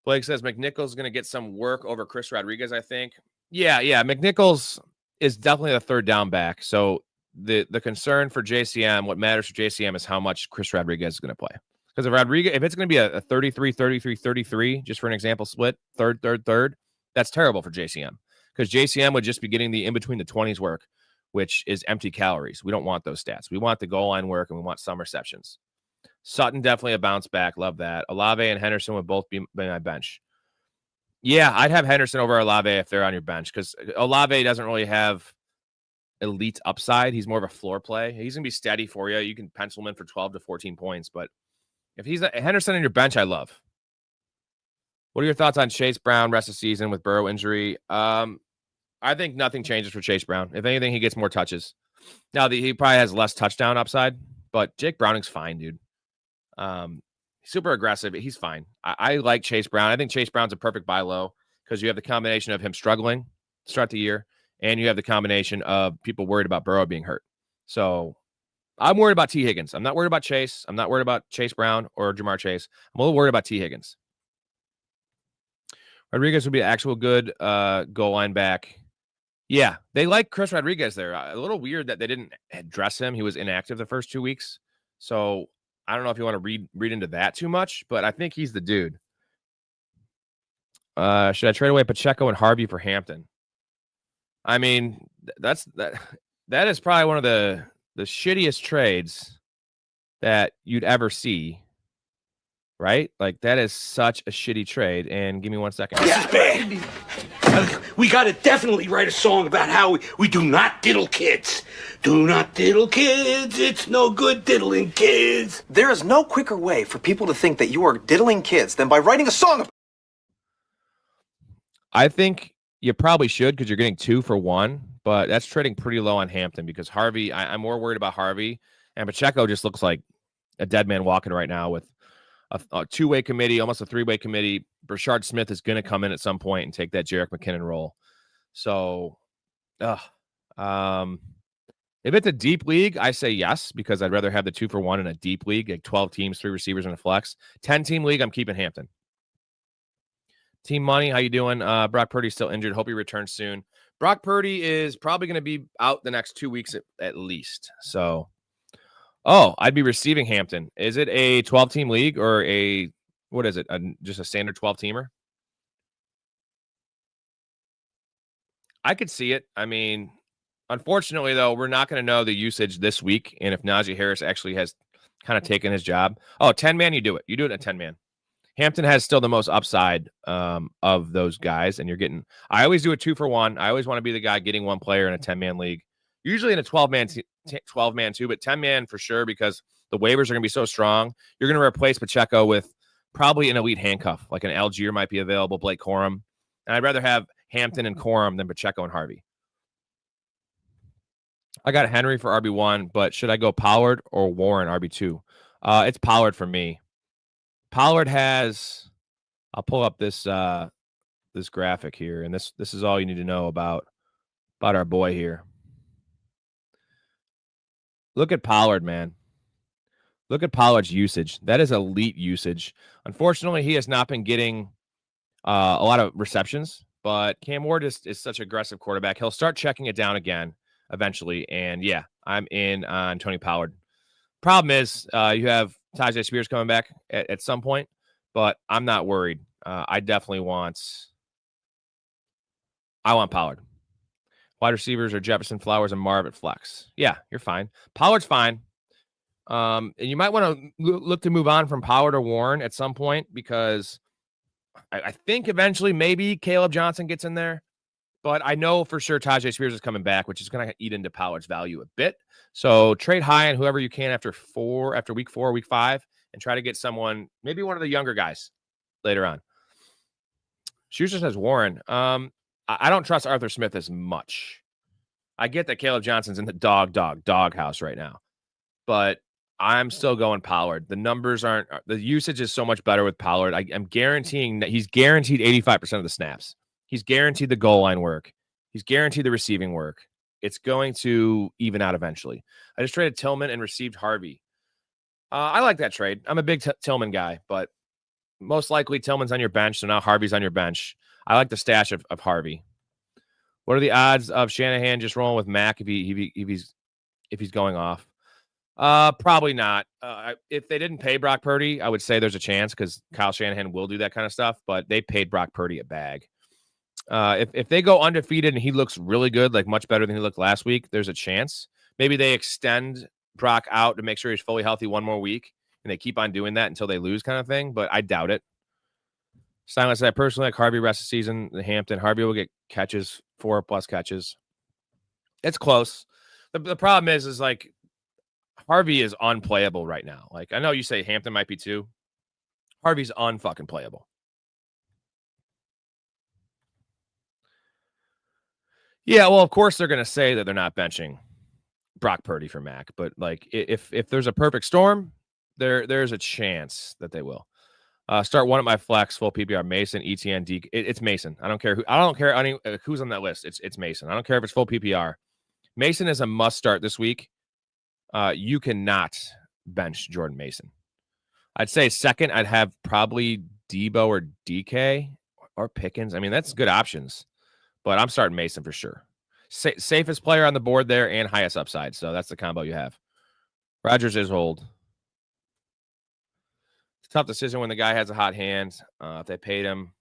Blake says McNichols is going to get some work over Chris Rodriguez, I think. Yeah. McNichols is definitely the third down back. So the concern for JCM, what matters for JCM is how much Chris Rodriguez is going to play. Because if it's going to be a 33, 33, 33, just for an example, split, third, that's terrible for JCM. Because JCM would just be getting the in-between the 20s work, which is empty calories. We don't want those stats. We want the goal line work, and we want some receptions. Sutton, definitely a bounce back. Love that. Olave and Henderson would both be my bench. Yeah, I'd have Henderson over Olave if they're on your bench, because Olave doesn't really have elite upside. He's more of a floor play. He's going to be steady for you. You can pencil him in for 12 to 14 points, but if he's a Henderson on your bench, I love. What are your thoughts on Chase Brown rest of the season with Burrow injury? I think nothing changes for Chase Brown. If anything, he gets more touches. Now, he probably has less touchdown upside, but Jake Browning's fine, dude. Super aggressive. He's fine. I like Chase Brown. I think Chase Brown's a perfect buy low because you have the combination of him struggling to start the year, and you have the combination of people worried about Burrow being hurt. So I'm worried about T. Higgins. I'm not worried about Chase. I'm not worried about Chase Brown or Jamar Chase. I'm a little worried about T. Higgins. Rodriguez would be an actual good goal line back. Yeah, they like Chris Rodriguez there. A little weird that they didn't dress him. He was inactive the first 2 weeks. So I don't know if you want to read into that too much, but I think he's the dude. Should I trade away Pacheco and Harvey for Hampton? I mean, that is probably one of the shittiest trades that you'd ever see. Right? Like, that is such a shitty trade. And give me 1 second. This is bad. We got to definitely write a song about how we do not diddle kids. Do not diddle kids. It's no good diddling kids. There is no quicker way for people to think that you are diddling kids than by writing a song. I think you probably should because you're getting 2 for 1. But that's trading pretty low on Hampton because Harvey, I'm more worried about Harvey. And Pacheco just looks like a dead man walking right now with a 2-way committee, almost a 3-way committee. Brashard Smith is going to come in at some point and take that Jerick McKinnon role. So If it's a deep league, I say yes, because I'd rather have the 2-for-1 in a deep league, like 12 teams, 3 receivers, and a flex. 10-team league, I'm keeping Hampton. Team Money, how you doing? Brock Purdy's still injured. Hope he returns soon. Brock Purdy is probably going to be out the next 2 weeks at least. So, I'd be receiving Hampton. Is it a 12-team league or what is it? Just a standard 12-teamer? I could see it. I mean, unfortunately, though, we're not going to know the usage this week. And if Najee Harris actually has kind of taken his job. 10-man, you do it. You do it at 10-man. Hampton has still the most upside of those guys. And I always do a 2-for-1. I always want to be the guy getting one player in a 10-man league. Usually in a 12-man too, but 10-man for sure, because the waivers are going to be so strong. You're going to replace Pacheco with probably an elite handcuff, like an Algier might be available, Blake Corum. And I'd rather have Hampton and Corum than Pacheco and Harvey. I got Henry for RB1, but should I go Pollard or Warren RB2? It's Pollard for me. Pollard has, I'll pull up this this graphic here, and this is all you need to know about our boy here. Look at Pollard, man. Look at Pollard's usage. That is elite usage. Unfortunately, he has not been getting a lot of receptions, but Cam Ward is such an aggressive quarterback. He'll start checking it down again eventually, and yeah, I'm in on Tony Pollard. Problem is, you have Tajay Spears coming back at some point, but I'm not worried. I want Pollard. Wide receivers are Jefferson, Flowers, and Marv at flex. Yeah, you're fine. Pollard's fine. And you might want to look to move on from Pollard or Warren at some point, because I think eventually maybe Caleb Johnson gets in there. But I know for sure Tajay Spears is coming back, which is going to eat into Pollard's value a bit. So trade high on whoever you can after week 4, week 5, and try to get someone, maybe one of the younger guys later on. Schuster says Warren. I don't trust Arthur Smith as much. I get that Caleb Johnson's in the dog house right now, but I'm still going Pollard. The numbers the usage is so much better with Pollard. I'm guaranteeing that he's guaranteed 85% of the snaps. He's guaranteed the goal line work. He's guaranteed the receiving work. It's going to even out eventually. I just traded Tillman and received Harvey. I like that trade. I'm a big Tillman guy, but most likely Tillman's on your bench, so now Harvey's on your bench. I like the stash of Harvey. What are the odds of Shanahan just rolling with Mac if he's going off? Probably not. If they didn't pay Brock Purdy, I would say there's a chance, because Kyle Shanahan will do that kind of stuff, but they paid Brock Purdy a bag. If they go undefeated and he looks really good, like much better than he looked last week, there's a chance. Maybe they extend Brock out to make sure he's fully healthy one more week, and they keep on doing that until they lose, kind of thing, but I doubt it. Silence said, I personally like Harvey rest of the season. The Hampton. Harvey will get catches, 4+ catches. It's close. The problem is like Harvey is unplayable right now. Like, I know you say Hampton might be too. Harvey's unfucking playable. Yeah, well, of course they're going to say that they're not benching Brock Purdy for Mac, but like if there's a perfect storm, there's a chance that they will. Start one at my flex, full PPR, Mason, ETN, D. It's Mason. I don't care who's on that list. It's Mason. I don't care if it's full PPR. Mason is a must start this week. You cannot bench Jordan Mason. I'd say second, I'd have probably Debo or DK or Pickens. I mean, that's good options, but I'm starting Mason for sure. Safest player on the board there and highest upside. So that's the combo you have. Rodgers is hold. Tough decision when the guy has a hot hand. If they paid him.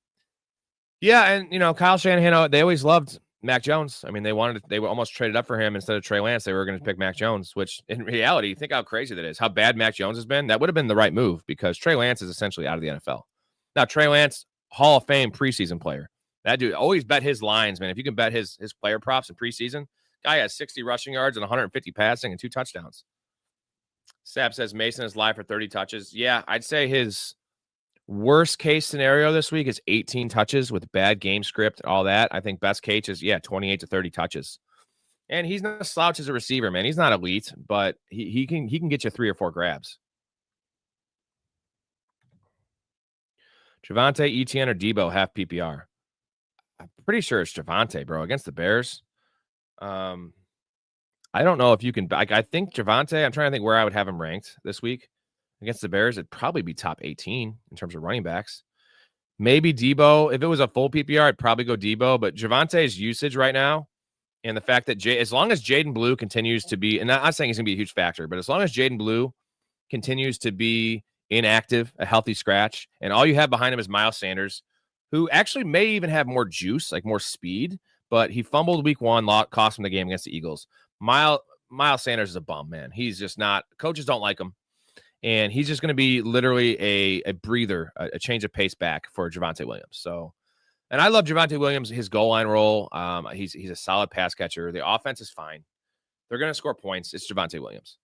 Yeah, and Kyle Shanahan, they always loved Mac Jones. I mean, they were almost traded up for him instead of Trey Lance. They were going to pick Mac Jones, which in reality, think how crazy that is. How bad Mac Jones has been. That would have been the right move, because Trey Lance is essentially out of the NFL. Now, Trey Lance, Hall of Fame preseason player. That dude, always bet his lines, man. If you can bet his player props in preseason, guy has 60 rushing yards and 150 passing and 2 touchdowns. Sab says Mason is live for 30 touches. Yeah, I'd say his worst case scenario this week is 18 touches with bad game script, all that. I think best case is 28 to 30 touches. And he's not a slouch as a receiver, man. He's not elite, but he can get you 3 or 4 grabs. Javonte, Etienne, or Debo half PPR. I'm pretty sure it's Javonte, bro, against the Bears. I don't know if you can. I think Javonte, I'm trying to think where I would have him ranked this week against the Bears. It'd probably be top 18 in terms of running backs. Maybe Debo. If it was a full PPR, I'd probably go Debo. But Javonte's usage right now, and the fact that as long as Jaden Blue continues to be, and I'm not saying he's going to be a huge factor, but as long as Jaden Blue continues to be inactive, a healthy scratch, and all you have behind him is Miles Sanders, who actually may even have more juice, like more speed, but he fumbled week 1, cost him the game against the Eagles. Miles Sanders is a bum, man. He's just not. Coaches don't like him. And he's just going to be literally a breather, a change of pace back for Javonte Williams. So, and I love Javonte Williams, his goal line role. He's a solid pass catcher. The offense is fine. They're going to score points. It's Javonte Williams.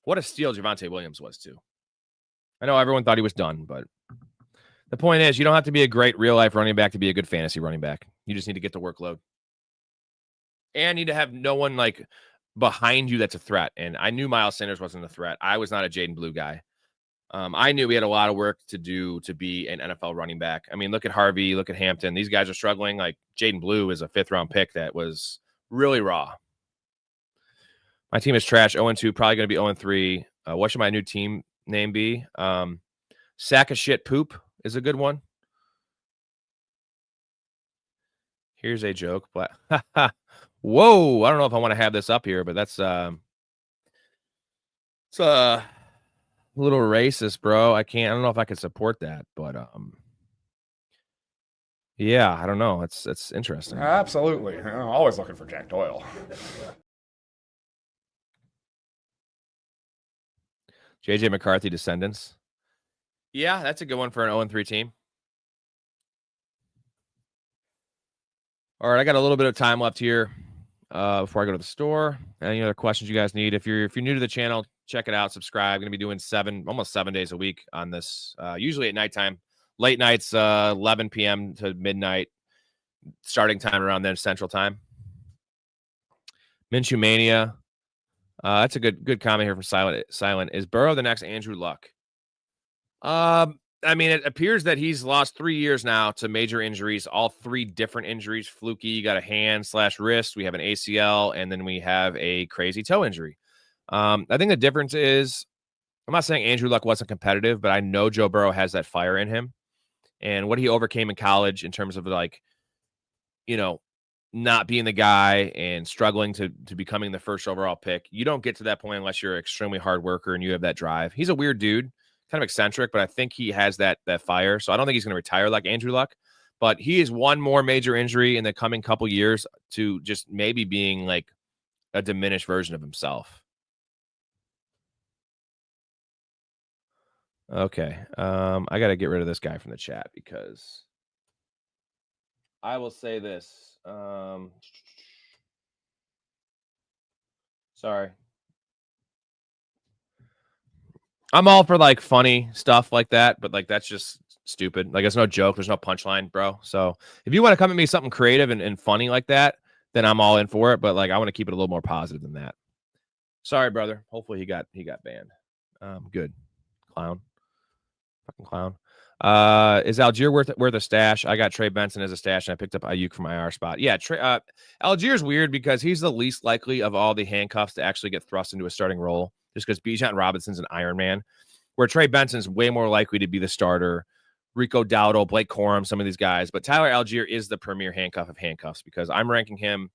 What a steal Javonte Williams was, too. I know everyone thought he was done, but the point is you don't have to be a great real-life running back to be a good fantasy running back. You just need to get the workload. And need to have no one, like, behind you that's a threat. And I knew Miles Sanders wasn't a threat. I was not a Jaden Blue guy. I knew we had a lot of work to do to be an NFL running back. I mean, look at Harvey, look at Hampton. These guys are struggling. Like, Jaden Blue is a 5th-round pick that was really raw. My team is trash, 0-2, probably going to be 0-3. What should my new team name be? Sack of shit poop is a good one. Here's a joke. But whoa, I don't know if I want to have this up here, but that's it's a little racist, bro. I don't know if I can support that, but yeah, I don't know. It's interesting. Absolutely. I'm always looking for Jack Doyle. JJ McCarthy descendants. Yeah, that's a good one for an 0-3 team. All right, I got a little bit of time left here before I go to the store. Any other questions you guys need? If you're new to the channel, check it out. Subscribe. I'm going to be doing almost 7 days a week on this. Usually at nighttime, late nights, 11 p.m. to midnight. Starting time around then Central Time. Minshew Mania. That's a good comment here from Silent. Is Burrow the next Andrew Luck? I mean, it appears that he's lost 3 years now to major injuries, all 3 different injuries. Fluky, you got a hand/wrist. We have an ACL, and then we have a crazy toe injury. I think the difference is, I'm not saying Andrew Luck wasn't competitive, but I know Joe Burrow has that fire in him. And what he overcame in college in terms of, like, you know, not being the guy and struggling to becoming the first overall pick. You don't get to that point unless you're an extremely hard worker and you have that drive. He's a weird dude, kind of eccentric, but I think he has that fire. So I don't think he's going to retire like Andrew Luck, but he is one more major injury in the coming couple years to just maybe being like a diminished version of himself. Okay. I got to get rid of this guy from the chat because I will say this. Sorry. I'm all for like funny stuff like that, but like that's just stupid. Like it's no joke. There's no punchline, bro. So if you want to come at me something creative and funny like that, then I'm all in for it. But like I want to keep it a little more positive than that. Sorry, brother. Hopefully he got banned. Good. Clown. Fucking clown. Is Algier worth a stash? I got Trey Benson as a stash, and I picked up Ayuk from my IR spot. Yeah, Algier's weird because he's the least likely of all the handcuffs to actually get thrust into a starting role, just because Bijan Robinson's an Iron Man, where Trey Benson's way more likely to be the starter. Rico Dowdle, Blake Corum, some of these guys, but Tyler Algier is the premier handcuff of handcuffs because I'm ranking him.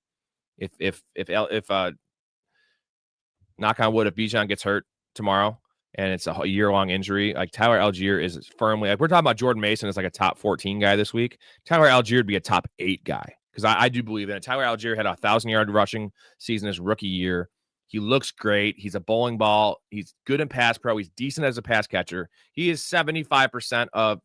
If knock on wood, if Bijan gets hurt tomorrow and it's a year-long injury, like Tyler Algier is firmly, like we're talking about Jordan Mason as like a top 14 guy this week. Tyler Algier would be a top 8 guy because I do believe in it. Tyler Algier had a 1,000-yard rushing season his rookie year. He looks great. He's a bowling ball. He's good in pass pro. He's decent as a pass catcher. He is 75% of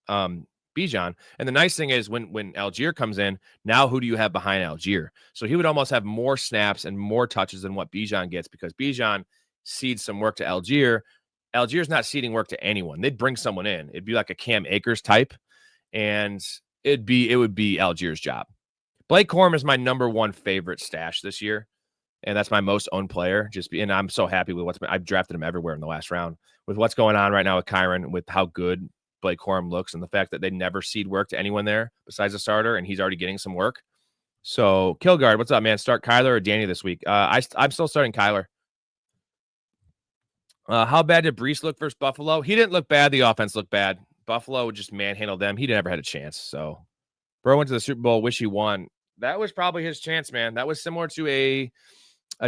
Bijan. And the nice thing is when Algier comes in, now who do you have behind Algier? So he would almost have more snaps and more touches than what Bijan gets because Bijan seeds some work to Algier. Algier's not seeding work to anyone. They'd bring someone in. It'd be like a Cam Akers type, and it would be Algier's job. Blake Corum is my number 1 favorite stash this year, and that's my most owned player. And I'm so happy with I've drafted him everywhere in the last round. With what's going on right now with Kyron, with how good Blake Corum looks, and the fact that they never seed work to anyone there besides a starter, and he's already getting some work. So, Kilgard, what's up, man? Start Kyler or Danny this week? I'm still starting Kyler. How bad did Brees look versus Buffalo? He didn't look bad. The offense looked bad. Buffalo would just manhandle them. He never had a chance. So, Burrow went to the Super Bowl. Wish he won. That was probably his chance, man. That was similar to a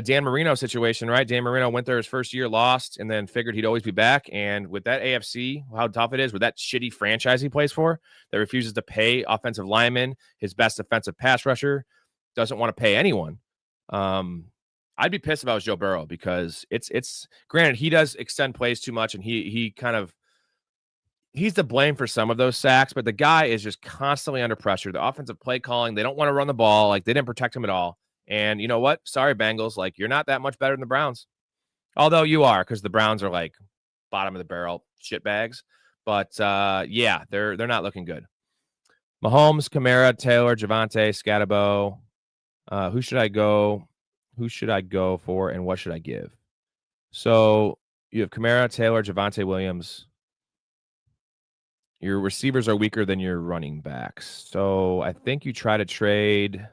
Dan Marino situation, right? Dan Marino went there his first year, lost, and then figured he'd always be back. And with that AFC, how tough it is, with that shitty franchise he plays for, that refuses to pay offensive linemen, his best defensive pass rusher, doesn't want to pay anyone. I'd be pissed if I was Joe Burrow, because it's granted he does extend plays too much, and he's to blame for some of those sacks, but the guy is just constantly under pressure. The offensive play calling, they don't want to run the ball. Like, they didn't protect him at all. And you know what? Sorry, Bengals. Like, you're not that much better than the Browns. Although you are, because the Browns are like bottom of the barrel shit bags. But yeah, they're not looking good. Mahomes, Kamara, Taylor, Javonte, Scatabo. Who should I go? Who should I go for, and what should I give? So you have Kamara, Taylor, Javonte Williams. Your receivers are weaker than your running backs. So I think you try to trade.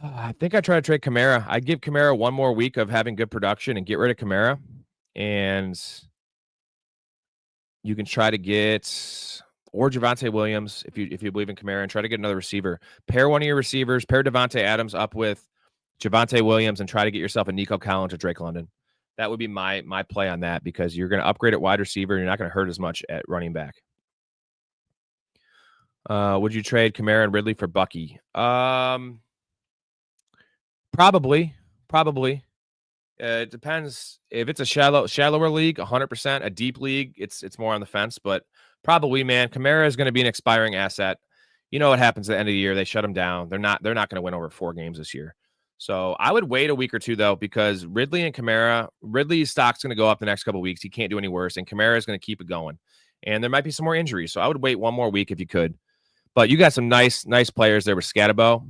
I think I try to trade Kamara. I'd give Kamara one more week of having good production and get rid of Kamara. And you can try to get, or Javonte Williams, if you believe in Kamara, and try to get another receiver. Pair one of your receivers, pair Devontae Adams up with Javonte Williams, and try to get yourself a Nico Collins or Drake London. That would be my play on that, because you're going to upgrade at wide receiver, and you're not going to hurt as much at running back. Would you trade Kamara and Ridley for Bucky? Probably. It depends. If it's a shallower league, 100%. A deep league, it's more on the fence. But probably, man, Kamara is going to be an expiring asset. You know what happens at the end of the year? They shut him down. They're not going to win over 4 games this year. So I would wait a week or two, though, because Ridley and Kamara, Ridley's stock's going to go up the next couple of weeks. He can't do any worse, and Kamara is going to keep it going. And there might be some more injuries, so I would wait one more week if you could. But you got some nice players there with Scatabo,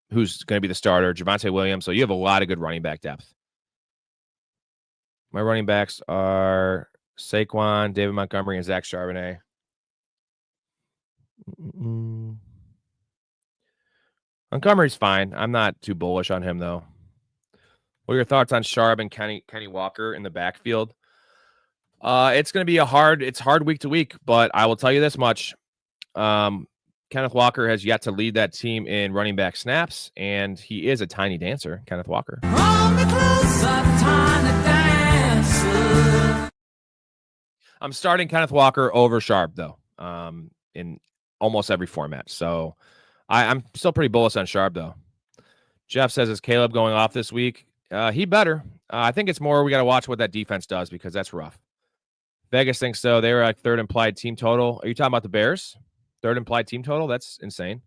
who's going to be the starter, Javonte Williams. So you have a lot of good running back depth. My running backs are Saquon, David Montgomery, and Zach Charbonnet. Montgomery's fine. I'm not too bullish on him, though. What are your thoughts on Sharp and Kenny Walker in the backfield? It's going to be it's hard week to week, but I will tell you this much. Kenneth Walker has yet to lead that team in running back snaps, and he is a tiny dancer, Kenneth Walker. I'm starting Kenneth Walker over Sharp, though, in almost every format. So I'm still pretty bullish on Sharp, though. Jeff says, is Caleb going off this week? He better. I think it's more we got to watch what that defense does, because that's rough. Vegas thinks so. They were at third implied team total. Are you talking about the Bears? Third implied team total? That's insane.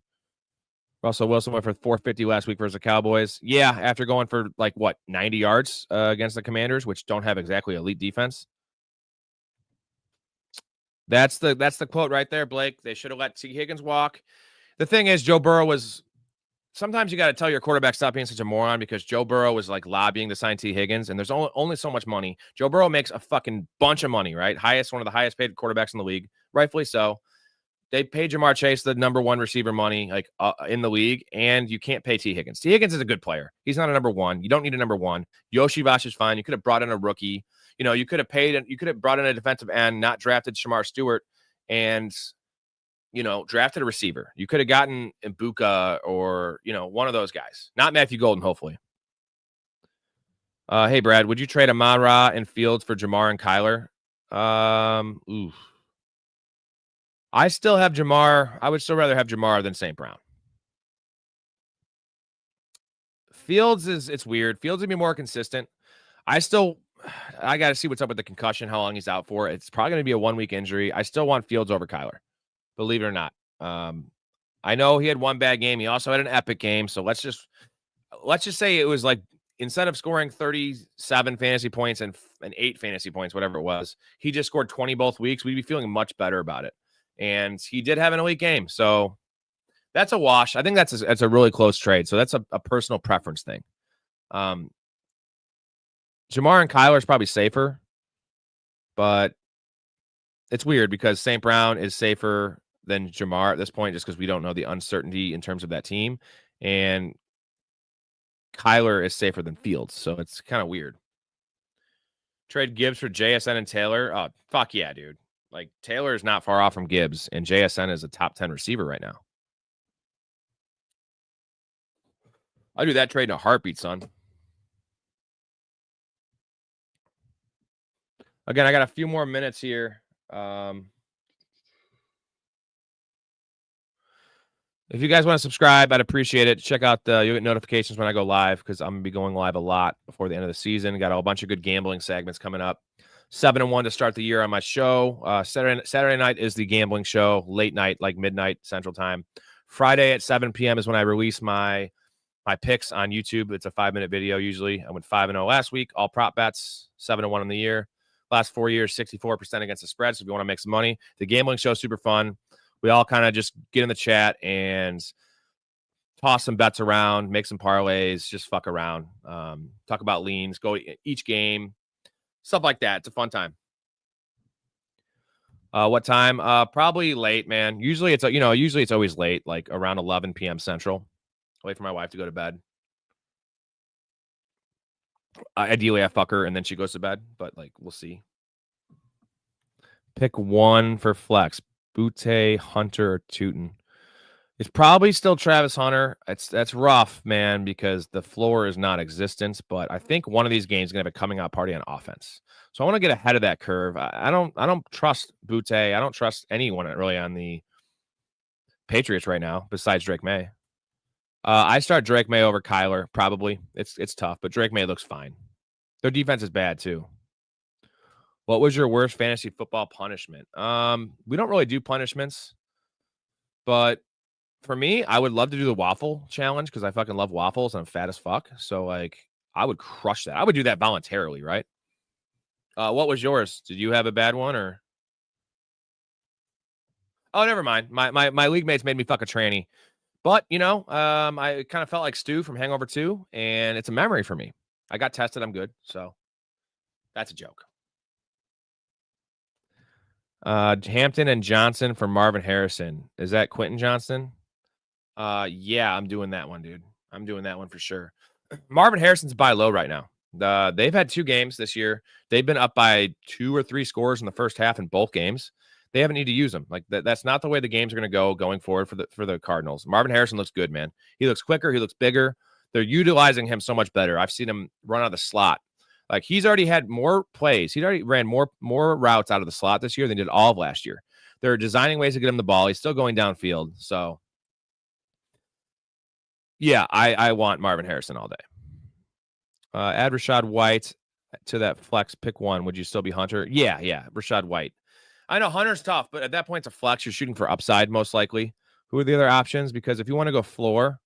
Russell Wilson went for 450 last week versus the Cowboys. Yeah, after going for 90 yards against the Commanders, which don't have exactly elite defense. That's the quote right there, Blake. They should have let T. Higgins walk. The thing is, Joe Burrow was. Sometimes you got to tell your quarterback stop being such a moron, because Joe Burrow was lobbying to sign T. Higgins, and there's only so much money. Joe Burrow makes a fucking bunch of money, right? One of the highest paid quarterbacks in the league, rightfully so. They paid Jamar Chase the number one receiver money in the league, and you can't pay T. Higgins. T. Higgins is a good player. He's not a number one. You don't need a number one. Yoshi Vash is fine. You could have brought in a rookie. You could have brought in a defensive end, not drafted Shamar Stewart, and drafted a receiver. You could have gotten Ibuka or, one of those guys. Not Matthew Golden, hopefully. Hey, Brad, would you trade Amon-Ra and Fields for Jamar and Kyler? Oof. I still have Jamar. I would still rather have Jamar than St. Brown. Fields it's weird. Fields would be more consistent. I got to see what's up with the concussion, how long he's out for. It's probably going to be a 1-week injury. I still want Fields over Kyler, believe it or not. I know he had one bad game. He also had an epic game. So let's just say it was instead of scoring 37 fantasy points and 8 fantasy points, whatever it was, he just scored 20 both weeks. We'd be feeling much better about it. And he did have an elite game. So that's a wash. I think that's a really close trade. So that's a personal preference thing. Jamar and Kyler is probably safer, but it's weird because St. Brown is safer than Jamar at this point, just because we don't know the uncertainty in terms of that team. And Kyler is safer than Fields, so it's kind of weird. Trade Gibbs for JSN and Taylor. Oh, fuck yeah, dude. Like, Taylor is not far off from Gibbs, and JSN is a top 10 receiver right now. I'll do that trade in a heartbeat, son. Again, I got a few more minutes here. If you guys want to subscribe, I'd appreciate it. Check out you'll get notifications when I go live, because I'm going to be going live a lot before the end of the season. Got a bunch of good gambling segments coming up. 7-1 to start the year on my show. Saturday night is the gambling show, late night, like midnight Central Time. Friday at 7 p.m. is when I release my picks on YouTube. It's a 5-minute video usually. I went 5-0 last week. All prop bets, 7-1 in the year. Last 4 years, 64% against the spread. So if you want to make some money, the gambling show is super fun. We all kind of just get in the chat and toss some bets around, make some parlays, just fuck around, talk about leans, go each game, stuff like that. It's a fun time. What time? Probably late, man. Usually it's always late, like around 11 p.m. Central. I wait for my wife to go to bed. Ideally, I fuck her and then she goes to bed, but like we'll see. Pick one for flex. Butte, Hunter, or Tootin. It's probably still Travis Hunter. That's rough, man, because the floor is non-existent. But I think one of these games is going to have a coming out party on offense. So I want to get ahead of that curve. I don't trust Butte. I don't trust anyone really on the Patriots right now besides Drake May. I start Drake May over Kyler, probably. It's tough, but Drake May looks fine. Their defense is bad too. What was your worst fantasy football punishment? We don't really do punishments, but for me, I would love to do the waffle challenge because I fucking love waffles and I'm fat as fuck. So like, I would crush that. I would do that voluntarily, right? What was yours? Did you have a bad one or? Oh, never mind. My league mates made me fuck a tranny, but I kind of felt like Stu from Hangover 2, and it's a memory for me. I got tested. I'm good. So that's a joke. Hampton and Johnson for Marvin Harrison. Is that Quentin Johnston? Yeah, I'm doing that one, dude. I'm doing that one for sure. Marvin Harrison's buy low right now. They've had 2 games this year. They've been up by 2 or 3 scores in the first half in both games. They haven't needed to use them. Like that's not the way the games are going to go going forward for the Cardinals. Marvin Harrison looks good, man. He looks quicker. He looks bigger. They're utilizing him so much better. I've seen him run out of the slot. Like he's already had more plays. He's already ran more routes out of the slot this year than he did all of last year. They're designing ways to get him the ball. He's still going downfield. So, yeah, I want Marvin Harrison all day. Add Rachaad White to that flex. Pick one. Would you still be Hunter? Yeah, Rachaad White. I know Hunter's tough, but at that point, it's a flex. You're shooting for upside most likely. Who are the other options? Because if you want to go floor,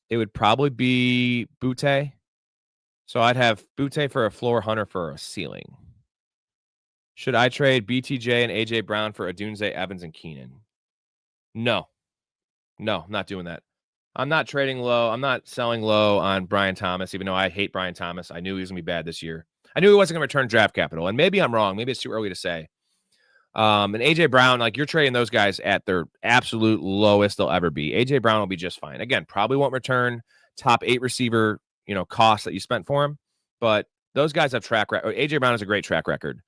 it would probably be Butte. So I'd have Butte for a floor, Hunter for a ceiling. Should I trade BTJ and AJ Brown for Adunze, Evans, and Keenan? No, I'm not doing that. I'm not trading low. I'm not selling low on Brian Thomas, even though I hate Brian Thomas. I knew he was going to be bad this year. I knew he wasn't going to return draft capital. And maybe I'm wrong. Maybe it's too early to say. And AJ Brown, like you're trading those guys at their absolute lowest they'll ever be. AJ Brown will be just fine. Again, probably won't return top 8 receiver costs that you spent for him, but those guys have track record. AJ Brown has a great track record.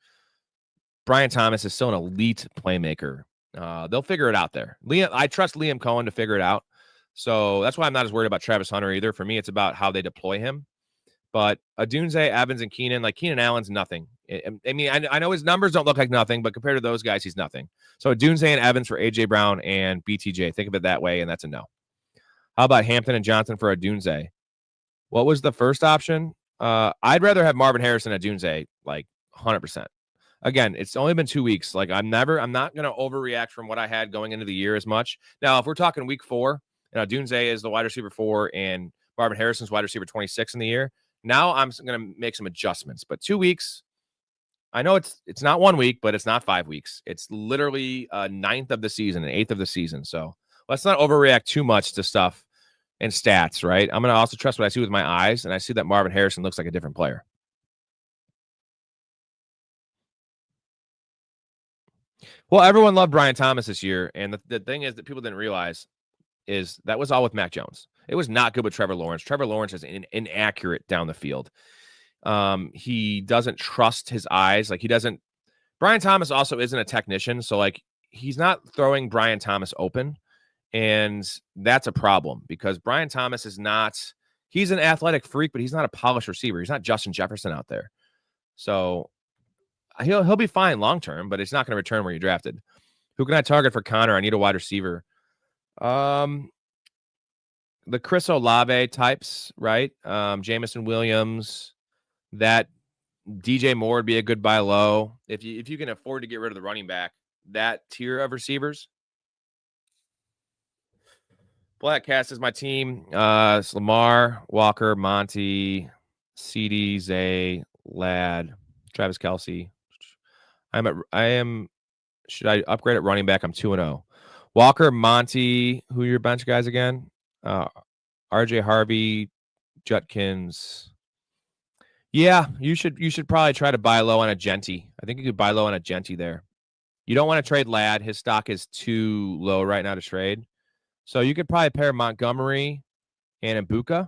Brian Thomas is still an elite playmaker. They'll figure it out there. I trust Liam Cohen to figure it out. So that's why I'm not as worried about Travis Hunter either. For me, it's about how they deploy him. But Adunze, Evans, and Keenan, like Keenan Allen's nothing. I mean, I know his numbers don't look like nothing, but compared to those guys, he's nothing. So Adunze and Evans for AJ Brown and BTJ. Think of it that way, and that's a no. How about Hampton and Johnson for Adunze? What was the first option? I'd rather have Marvin Harrison at Adunze, like 100%. Again, it's only been 2 weeks. Like I'm not going to overreact from what I had going into the year as much. Now, if we're talking week 4, Adunze is the wide receiver 4 and Marvin Harrison's wide receiver 26 in the year. Now I'm going to make some adjustments. But 2 weeks, I know it's not 1 week, but it's not 5 weeks. It's literally a 9th of the season, an 8th of the season. So let's not overreact too much to stuff and stats, right? I'm going to also trust what I see with my eyes, and I see that Marvin Harrison looks like a different player. Well, everyone loved Brian Thomas this year, and the thing is that people didn't realize is that was all with Mac Jones. It was not good with Trevor Lawrence. Trevor Lawrence is inaccurate down the field. He doesn't trust his eyes. Like, he doesn't. Brian Thomas also isn't a technician, so like he's not throwing Brian Thomas open, and that's a problem because Brian Thomas is not. He's an athletic freak, but he's not a polished receiver. He's not Justin Jefferson out there. So he'll be fine long term, but it's not going to return where you drafted. Who can I target for Connor? I need a wide receiver. The Chris Olave types, right? Jameson Williams. That DJ Moore would be a good buy low. If you can afford to get rid of the running back, that tier of receivers. Black Cast is my team. It's Lamar, Walker, Monty, CD, Zay, Ladd, Travis Kelce. Should I upgrade at running back? I'm 2-0. Walker, Monty, who are your bench guys again? RJ Harvey, Jutkins. Yeah, you should probably try to buy low on a Genty. I think you could buy low on a Genty there. You don't want to trade Ladd. His stock is too low right now to trade. So you could probably pair Montgomery and Ibuka.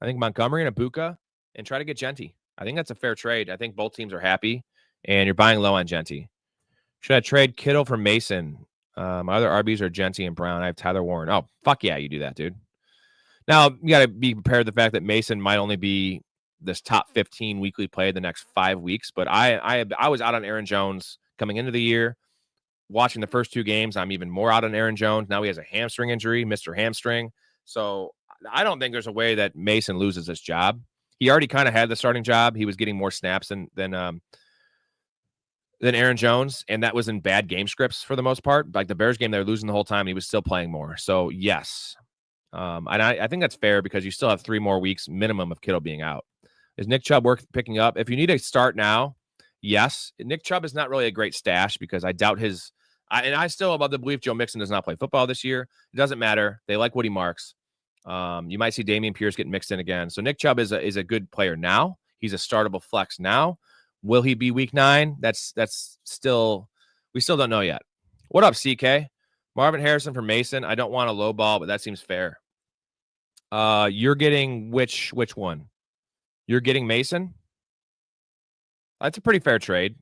I think Montgomery and Ibuka and try to get Genty. I think that's a fair trade. I think both teams are happy, and you're buying low on Genty. Should I trade Kittle for Mason? My other RBs are Genty and Brown. I have Tyler Warren. Oh, fuck yeah, you do that, dude. Now, you got to be prepared to the fact that Mason might only be this top 15 weekly play the next 5 weeks, but I was out on Aaron Jones coming into the year. Watching the first 2 games, I'm even more out on Aaron Jones. Now he has a hamstring injury, Mr. Hamstring. So I don't think there's a way that Mason loses this job. He already kind of had the starting job. He was getting more snaps than Aaron Jones, and that was in bad game scripts for the most part. Like the Bears game, they were losing the whole time, and he was still playing more. So yes, and I think that's fair because you still have 3 more weeks minimum of Kittle being out. Is Nick Chubb worth picking up? If you need to start now, yes. Nick Chubb is not really a great stash because I doubt his. I still above the belief Joe Mixon does not play football this year. It doesn't matter. They like Woody Marks. You might see Dameon Pierce get mixed in again. So Nick Chubb is a good player now. He's a startable flex now. Will he be week 9? That's still, we still don't know yet. What up, CK? Marvin Harrison for Mason. I don't want a low ball, but that seems fair. You're getting which one? You're getting Mason? That's a pretty fair trade.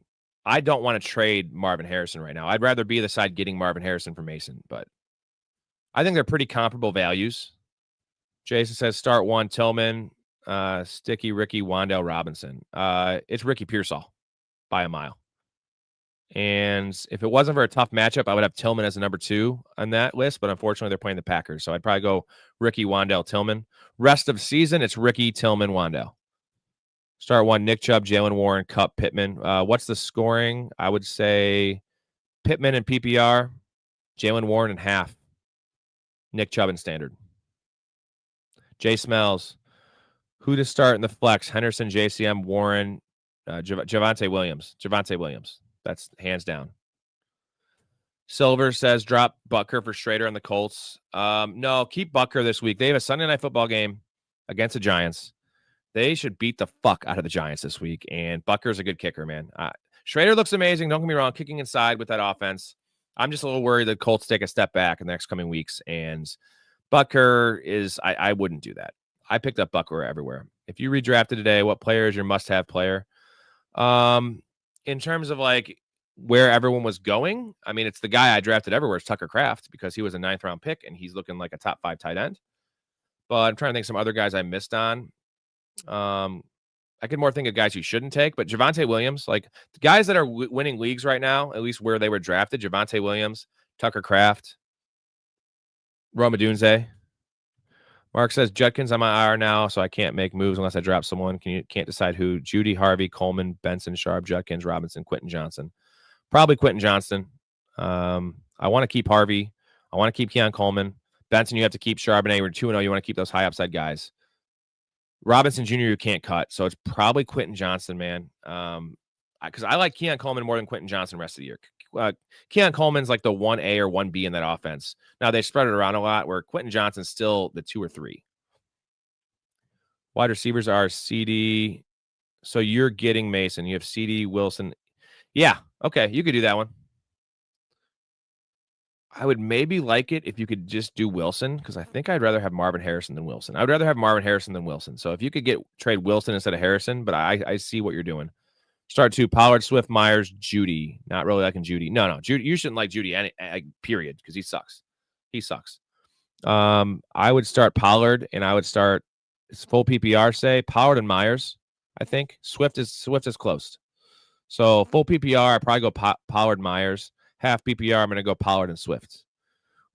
I don't want to trade Marvin Harrison right now. I'd rather be the side getting Marvin Harrison for Mason, but I think they're pretty comparable values. Jason says start 1, Tillman, Sticky, Ricky, Wan'Dale Robinson. It's Ricky Pearsall by a mile. And if it wasn't for a tough matchup, I would have Tillman as a number 2 on that list, but unfortunately they're playing the Packers. So I'd probably go Ricky, Wan'Dale, Tillman. Rest of season, it's Ricky, Tillman, Wan'Dale. Start 1, Nick Chubb, Jalen Warren, Kupp, Pittman. What's the scoring? I would say Pittman in PPR, Jalen Warren in half, Nick Chubb in standard. Jay Smells. Who to start in the flex? Henderson, JCM, Warren, Javonte Williams. Javonte Williams. That's hands down. Silver says drop Butker for Schrader on the Colts. No, keep Butker this week. They have a Sunday night football game against the Giants. They should beat the fuck out of the Giants this week, and Butker's a good kicker, man. Schrader looks amazing. Don't get me wrong, kicking inside with that offense. I'm just a little worried that Colts take a step back in the next coming weeks, and Butker is, I wouldn't do that. I picked up Butker everywhere. If you redrafted today, what player is your must-have player? In terms of like where everyone was going, I mean, it's the guy I drafted everywhere. It's Tucker Kraft because he was a 9th-round pick, and he's looking like a top 5 tight end. But I'm trying to think some other guys I missed on. I could more think of guys you shouldn't take, but Javonte Williams, like the guys that are winning leagues right now, at least where they were drafted, Javonte Williams, Tucker Kraft, Rome Odunze. Mark says Judkins on my IR now, so I can't make moves unless I drop someone. Can't decide who. Judy, Harvey, Coleman, Benson, Sharp, Judkins, Robinson, Quentin Johnson. Probably Quentin Johnston. I want to keep Harvey. I want to keep Keon Coleman. Benson, you have to keep Charbonnet. We're 2-0. You want to keep those high upside guys. Robinson Jr. you can't cut, so it's probably Quentin Johnston, man. Because I like Keon Coleman more than Quentin Johnston the rest of the year. Keon Coleman's like the 1A or 1B in that offense. Now they spread it around a lot, where Quentin Johnston's still the 2 or 3. Wide receivers are CD. So you're getting Mason. You have CD, Wilson. Yeah, okay, you could do that one. I would maybe like it if you could just do Wilson, because I think I'd rather have Marvin Harrison than Wilson. I would rather have Marvin Harrison than Wilson. So if you could trade Wilson instead of Harrison, but I see what you're doing. Start 2, Pollard, Swift, Myers, Judy. Not really liking Judy. No. Judy, you shouldn't like Judy, period, because he sucks. He sucks. I would start Pollard, and I would start full PPR, say, Pollard and Myers, I think. Swift is close. So full PPR, I probably go Pollard, Myers. Half PPR, I'm going to go Pollard and Swift.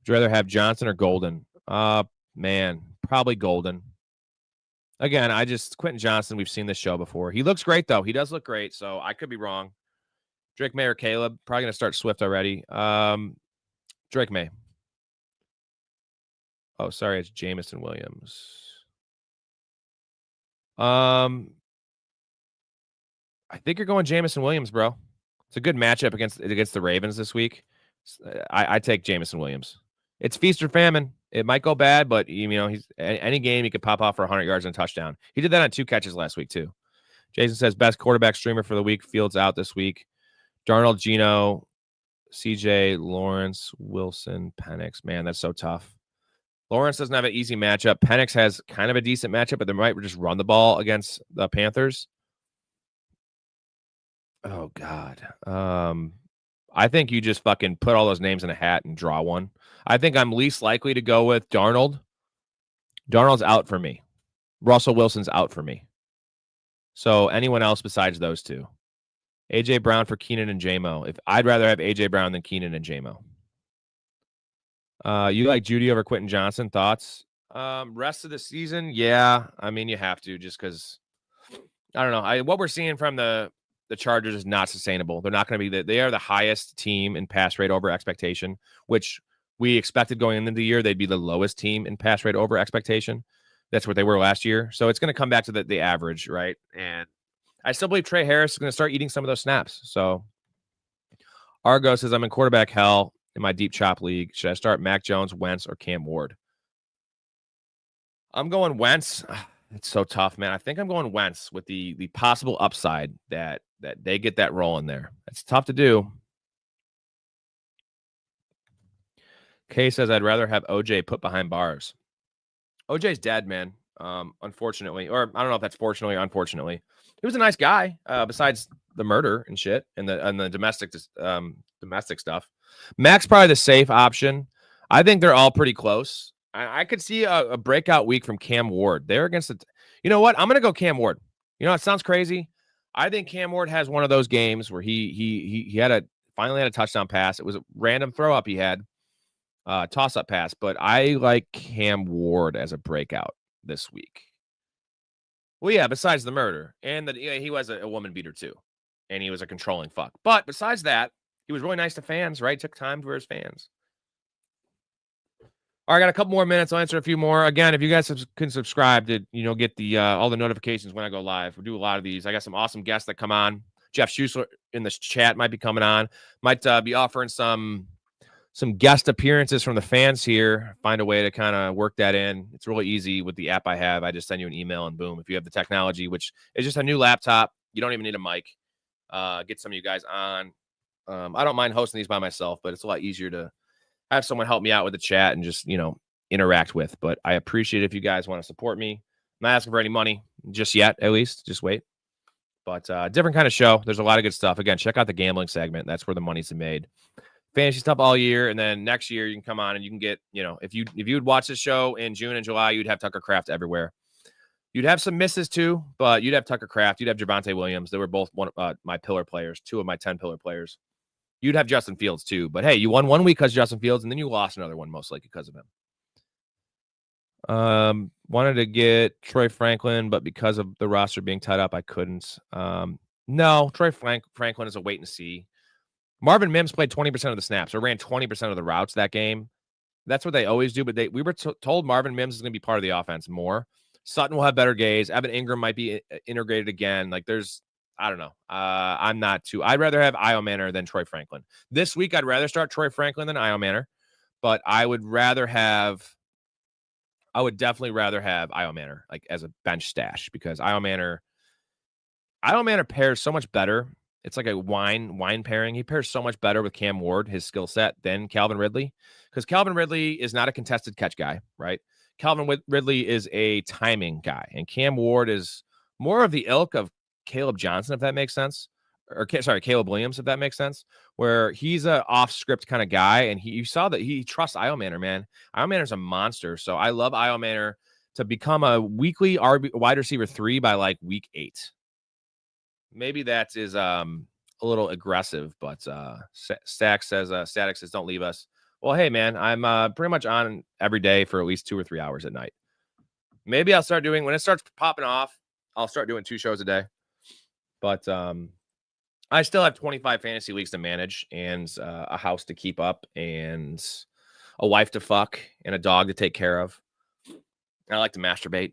Would you rather have Johnson or Golden? Man, probably Golden. Again, Quentin Johnson, we've seen this show before. He looks great, though. He does look great, so I could be wrong. Drake May or Caleb? Probably going to start Swift already. Drake May. Oh, sorry, it's Jamison Williams. I think you're going Jamison Williams, bro. It's a good matchup against the Ravens this week. I take Jamison Williams. It's feast or famine. It might go bad, but he's any game he could pop off for 100 yards and a touchdown. He did that on 2 catches last week too. Jason says best quarterback streamer for the week. Fields out this week. Darnold, Geno, CJ, Lawrence, Wilson, Penix. Man, that's so tough. Lawrence doesn't have an easy matchup. Penix has kind of a decent matchup, but they might just run the ball against the Panthers. Oh, God. I think you just fucking put all those names in a hat and draw one. I think I'm least likely to go with Darnold. Darnold's out for me. Russell Wilson's out for me. So anyone else besides those two. A.J. Brown for Keenan and J-Mo. I'd rather have A.J. Brown than Keenan and J-Mo. You like Judy over Quentin Johnson? Thoughts? Rest of the season, yeah. I mean, you have to just because, I don't know. What we're seeing from the Chargers is not sustainable. They're not going to be they are the highest team in pass rate over expectation, which we expected going into the year. They'd be the lowest team in pass rate over expectation. That's what they were last year. So it's going to come back to the average, right? And I still believe Trey Harris is going to start eating some of those snaps. So Argo says, I'm in quarterback hell in my deep chop league. Should I start Mac Jones, Wentz, or Cam Ward? I'm going Wentz. It's so tough, man. I think I'm going Wentz with the possible upside that they get that role in there. It's tough to do. Kay says, I'd rather have OJ put behind bars. OJ's dead, man. Unfortunately, or I don't know if that's fortunately or unfortunately. He was a nice guy, besides the murder and shit and the domestic stuff. Mac's probably the safe option. I think they're all pretty close. I could see a breakout week from Cam Ward. They're against the. You know what? I'm gonna go Cam Ward. You know, it sounds crazy. I think Cam Ward has one of those games where he finally had a touchdown pass. It was a random throw up he had, toss up pass. But I like Cam Ward as a breakout this week. Well, yeah. Besides the murder and that he was a woman beater too, and he was a controlling fuck. But besides that, he was really nice to fans. Right? Took time for his fans. All right, I got a couple more minutes. I'll answer a few more. Again, if you guys can subscribe to, get the all the notifications when I go live. We do a lot of these. I got some awesome guests that come on. Jeff Schusler in the chat might be coming on. Might be offering some guest appearances from the fans here. Find a way to kind of work that in. It's really easy with the app I have. I just send you an email and boom. If you have the technology, which is just a new laptop, you don't even need a mic. Get some of you guys on. I don't mind hosting these by myself, but it's a lot easier to have someone help me out with the chat and just, interact with. But I appreciate it if you guys want to support me. I'm not asking for any money just yet, at least. Just wait. But different kind of show. There's a lot of good stuff. Again, check out the gambling segment. That's where the money's made. Fantasy stuff all year. And then next year you can come on and you can get, if you would watch this show in June and July, you'd have Tucker Kraft everywhere. You'd have some misses too, but you'd have Tucker Kraft. You'd have Javonte Williams. They were both one of my pillar players, 2 of my 10 pillar players. You'd have Justin Fields too, but hey, you won 1 week because of Justin Fields, and then you lost another one most likely because of him. Wanted to get Troy Franklin, but because of the roster being tied up, I couldn't. No, Troy Franklin is a wait and see. Marvin Mims played 20% of the snaps or ran 20% of the routes that game. That's what they always do, but we were told Marvin Mims is going to be part of the offense more. Sutton will have better gaze. Evan Ingram might be integrated again. I don't know. I'm not too. I'd rather have Io Manor than Troy Franklin. This week, I'd rather start Troy Franklin than Io Manor, but I would definitely rather have Io Manor as a bench stash because Io Manor pairs so much better It's like a wine pairing. He pairs so much better with Cam Ward, his skill set, than Calvin Ridley, because Calvin Ridley is not a contested catch guy, right? Calvin Ridley is a timing guy, and Cam Ward is more of the ilk of Caleb Johnson, if that makes sense, or sorry, Caleb Williams, if that makes sense, where he's a off script kind of guy, and you saw that he trusts Io Manor, man. Io Manor's a monster, so I love Io Manor to become a weekly wide receiver 3 by like week 8. Maybe that is a little aggressive, but Statics says don't leave us. Well, hey man, I'm pretty much on every day for at least 2 or 3 hours at night. Maybe I'll start doing, when it starts popping off, I'll start doing 2 shows a day. But I still have 25 fantasy leagues to manage, and a house to keep up, and a wife to fuck, and a dog to take care of. I like to masturbate,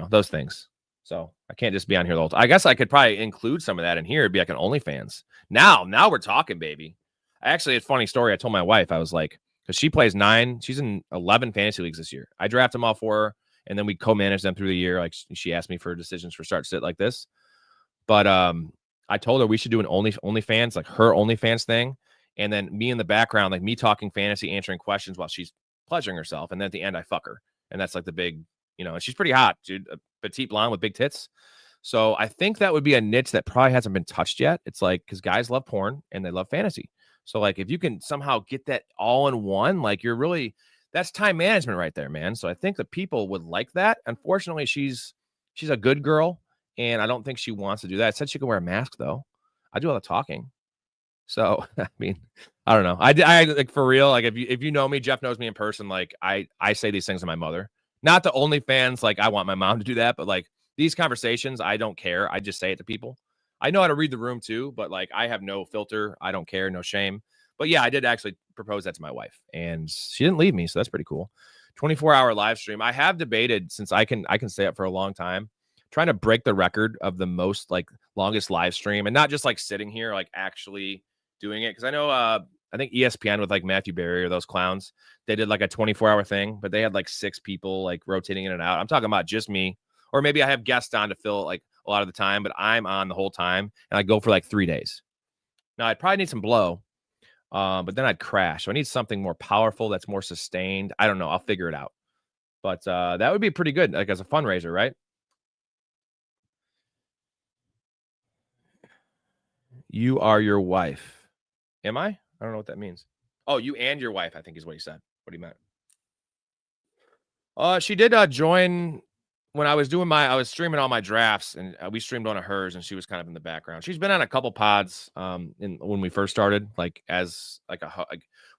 those things. So I can't just be on here the whole time. I guess I could probably include some of that in here. It'd be like an OnlyFans. Now we're talking, baby. Actually, it's a funny story. I told my wife, I was like, because she plays 9, she's in 11 fantasy leagues this year. I draft them all for her, and then we co-manage them through the year. Like she asked me for decisions for start sit like this. But I told her we should do an OnlyFans, like her OnlyFans thing. And then me in the background, like me talking fantasy, answering questions while she's pleasuring herself. And then at the end, I fuck her. And that's like the big, and she's pretty hot, dude. A petite blonde with big tits. So I think that would be a niche that probably hasn't been touched yet. It's like, because guys love porn and they love fantasy. So like, if you can somehow get that all in one, like that's time management right there, man. So I think that people would like that. Unfortunately, she's a good girl, and I don't think she wants to do that. I said she can wear a mask though. I do all the talking. So, I mean, I don't know. I like, for real, like if you know me, Jeff knows me in person. Like I say these things to my mother, not the OnlyFans. Like I want my mom to do that, but like these conversations, I don't care. I just say it to people. I know how to read the room too, but like I have no filter. I don't care. No shame. But yeah, I did actually propose that to my wife, and she didn't leave me. So that's pretty cool. 24-hour live stream. I have debated, since I can stay up for a long time, trying to break the record of the most like longest live stream, and not just like sitting here, like actually doing it. Cause I know, I think ESPN with like Matthew Berry or those clowns, they did like a 24-hour thing, but they had like 6 people like rotating in and out. I'm talking about just me, or maybe I have guests on to fill like a lot of the time, but I'm on the whole time, and I go for like 3 days. Now I'd probably need some blow, but then I'd crash. So I need something more powerful that's more sustained. I don't know. I'll figure it out. But that would be pretty good, like as a fundraiser, right? You are your wife. Am I? I don't know what that means. Oh, you and your wife, I think is what he said. What he meant. She did join when I was streaming all my drafts, and we streamed one of hers, and she was kind of in the background. She's been on a couple pods when we first started, like as like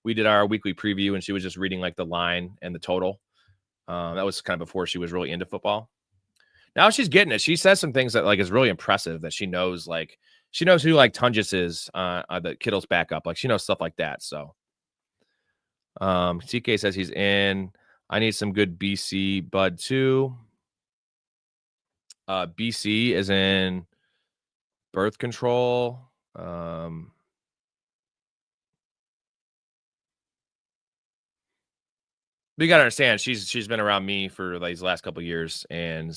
we did our weekly preview, and she was just reading like the line and the total. That was kind of before she was really into football. Now she's getting it. She says some things that like is really impressive, that she knows who like Tungus is, the Kittle's backup. Like she knows stuff like that. So CK says he's in. I need some good BC bud too. BC is in birth control. We gotta understand, she's been around me for like these last couple of years, and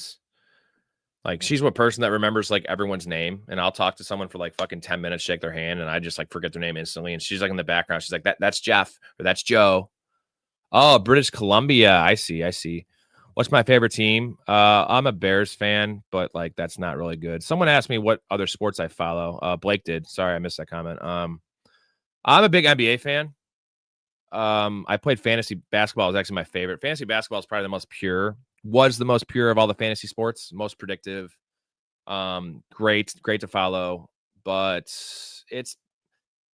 like she's one person that remembers like everyone's name, and I'll talk to someone for like fucking 10 minutes, shake their hand, and I just like forget their name instantly. And she's like in the background, she's like, that's Jeff, or that's Joe. Oh, British Columbia. I see. What's my favorite team? I'm a Bears fan, but like that's not really good. Someone asked me what other sports I follow. Blake did. Sorry, I missed that comment. I'm a big NBA fan. I played fantasy basketball. It was actually my favorite. Fantasy basketball is probably the most pure. Was the most pure of all the fantasy sports. Most predictive. Great to follow, but it's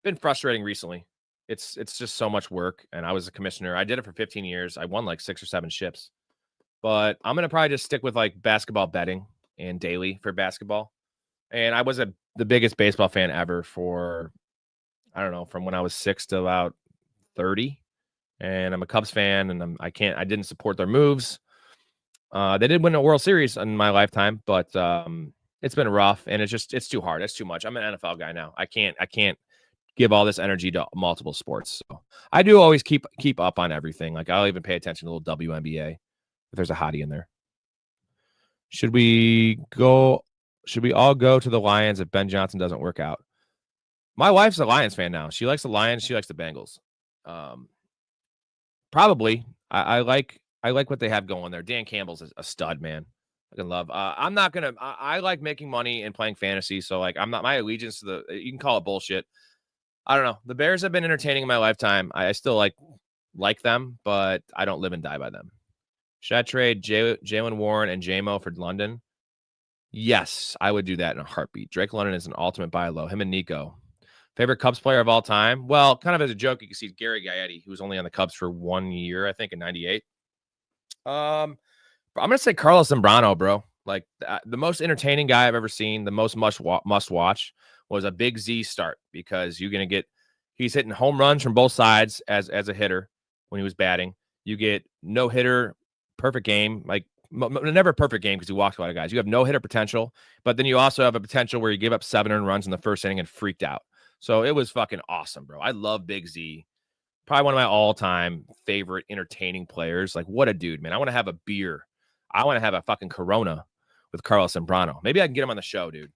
been frustrating recently. It's just so much work, and I was a commissioner. I did it for 15 years. I won like 6 or 7 ships. But I'm gonna probably just stick with like basketball betting and daily for basketball. And I was the biggest baseball fan ever for, I don't know, from when I was 6 to about 30. And I'm a Cubs fan, and I didn't support their moves. They did win a World Series in my lifetime, but it's been rough, and it's too hard. It's too much. I'm an NFL guy now. I can't give all this energy to multiple sports. So I do always keep up on everything. Like I'll even pay attention to a little WNBA if there's a hottie in there. Should we all go to the Lions if Ben Johnson doesn't work out? My wife's a Lions fan now. She likes the Lions. She likes the Bengals. Probably. I like what they have going there. Dan Campbell's a stud, man. I can love. I'm not gonna. I like making money and playing fantasy. So like, I'm not my allegiance to the. You can call it bullshit. I don't know. The Bears have been entertaining in my lifetime. I still like them, but I don't live and die by them. Should I trade Jalen Warren and JMO for London? Yes, I would do that in a heartbeat. Drake London is an ultimate buy low. Him and Nico. Favorite Cubs player of all time? Well, kind of as a joke, you can see Gary Gaetti, who was only on the Cubs for 1 year, I think, in '98. I'm gonna say Carlos Zambrano, bro. Like the most entertaining guy I've ever seen, the most must watch was a Big Z start because he's hitting home runs from both sides as a hitter when he was batting. You get no hitter, perfect game, like never a perfect game because he walked a lot of guys. You have no hitter potential, but then you also have a potential where you give up 7 earned runs in the first inning and freaked out. So it was fucking awesome, bro. I love Big Z. Probably one of my all-time favorite entertaining players. Like, what a dude, man. I want to have a beer. I want to have a fucking Corona with Carlos Zambrano. Maybe I can get him on the show, dude.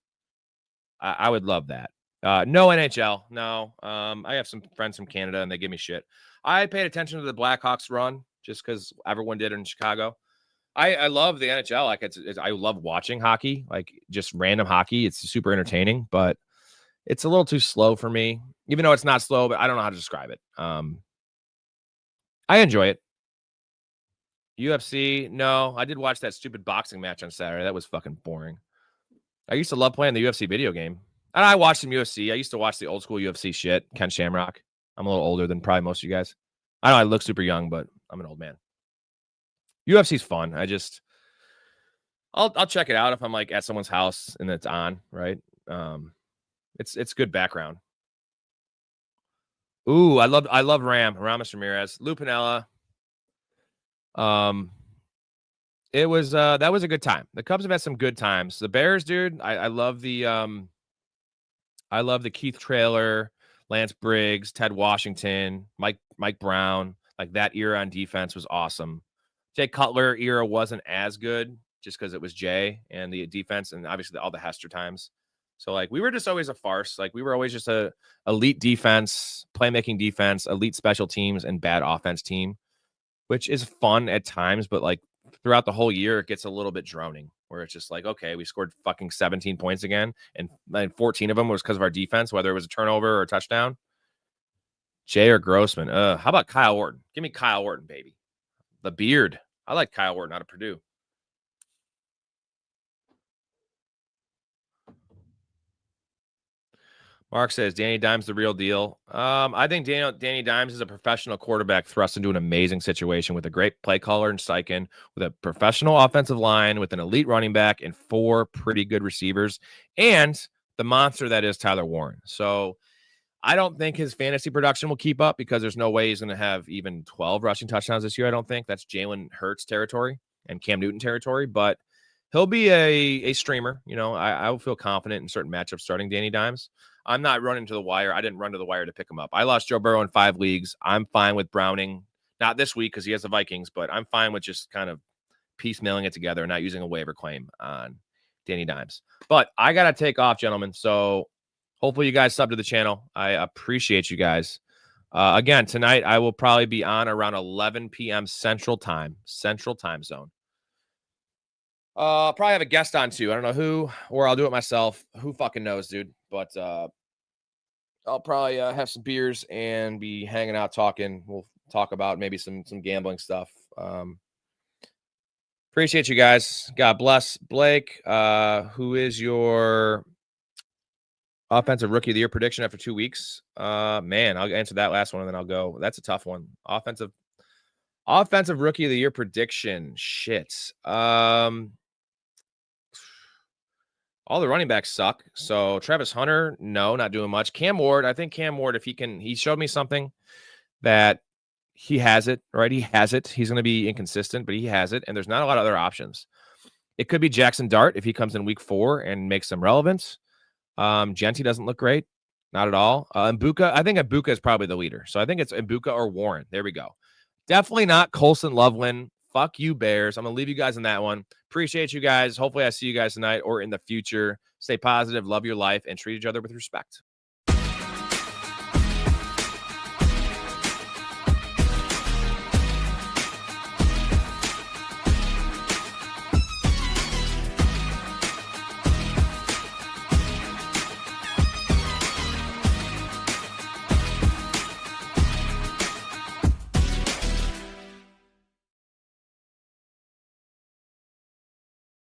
I would love that. No NHL. No. I have some friends from Canada, and they give me shit. I paid attention to the Blackhawks run just because everyone did it in Chicago. I love the NHL. Like, I love watching hockey, like just random hockey. It's super entertaining, but it's a little too slow for me, even though it's not slow, but I don't know how to describe it. I enjoy it. UFC, no. I did watch that stupid boxing match on Saturday. That was fucking boring. I used to love playing the UFC video game. And I watched some UFC. I used to watch the old school UFC shit, Ken Shamrock. I'm a little older than probably most of you guys. I know I look super young, but I'm an old man. UFC's fun. I'll check it out if I'm like at someone's house and it's on, right? It's good background. Ooh, I love Ramos Ramirez, Lou Piniella. It was that was a good time. The Cubs have had some good times. The Bears, dude, I love the Keith Traylor, Lance Briggs, Ted Washington, Mike Brown. Like that era on defense was awesome. Jay Cutler era wasn't as good just because it was Jay and the defense and obviously all the Hester times. So like we were just always a farce. Like we were always just a elite defense, playmaking defense, elite special teams, and bad offense team, which is fun at times, but like throughout the whole year, it gets a little bit droning where it's just like, okay, we scored fucking 17 points again. And 14 of them was because of our defense, whether it was a turnover or a touchdown. Jay or Grossman. How about Kyle Orton? Give me Kyle Orton, baby. The beard. I like Kyle Orton out of Purdue. Mark says Danny Dimes the real deal. I think Danny Dimes is a professional quarterback thrust into an amazing situation with a great play caller in Steichen, with a professional offensive line, with an elite running back and 4 pretty good receivers, and the monster that is Tyler Warren. So I don't think his fantasy production will keep up because there's no way he's going to have even 12 rushing touchdowns this year. I don't think that's Jalen Hurts territory and Cam Newton territory, but he'll be a streamer. You know, I will feel confident in certain matchups starting Danny Dimes. I'm not running to the wire. I didn't run to the wire to pick him up. I lost Joe Burrow in 5 leagues. I'm fine with Browning. Not this week because he has the Vikings, but I'm fine with just kind of piecemealing it together and not using a waiver claim on Danny Dimes. But I got to take off, gentlemen. So hopefully you guys sub to the channel. I appreciate you guys. Again, tonight I will probably be on around 11 p.m. Central Time Zone. I'll probably have a guest on too. I don't know who, or I'll do it myself. Who fucking knows, dude? But I'll probably have some beers and be hanging out talking. We'll talk about maybe some gambling stuff. Appreciate you guys. God bless. Blake, who is your offensive rookie of the year prediction after 2 weeks? Man, I'll answer that last one and then I'll go. That's a tough one. Offensive rookie of the year prediction. Shit. All the running backs suck. So Travis Hunter, no, not doing much. Cam Ward, I think Cam Ward, if he showed me something that he has it, right? He has it. He's going to be inconsistent, but he has it. And there's not a lot of other options. It could be Jackson Dart if he comes in week 4 and makes some relevance. Genty doesn't look great. Not at all. Mbuka, I think Mbuka is probably the leader. So I think it's Mbuka or Warren. There we go. Definitely not Colson Loveland. Fuck you, Bears. I'm going to leave you guys on that one. Appreciate you guys. Hopefully I see you guys tonight or in the future. Stay positive, love your life, and treat each other with respect.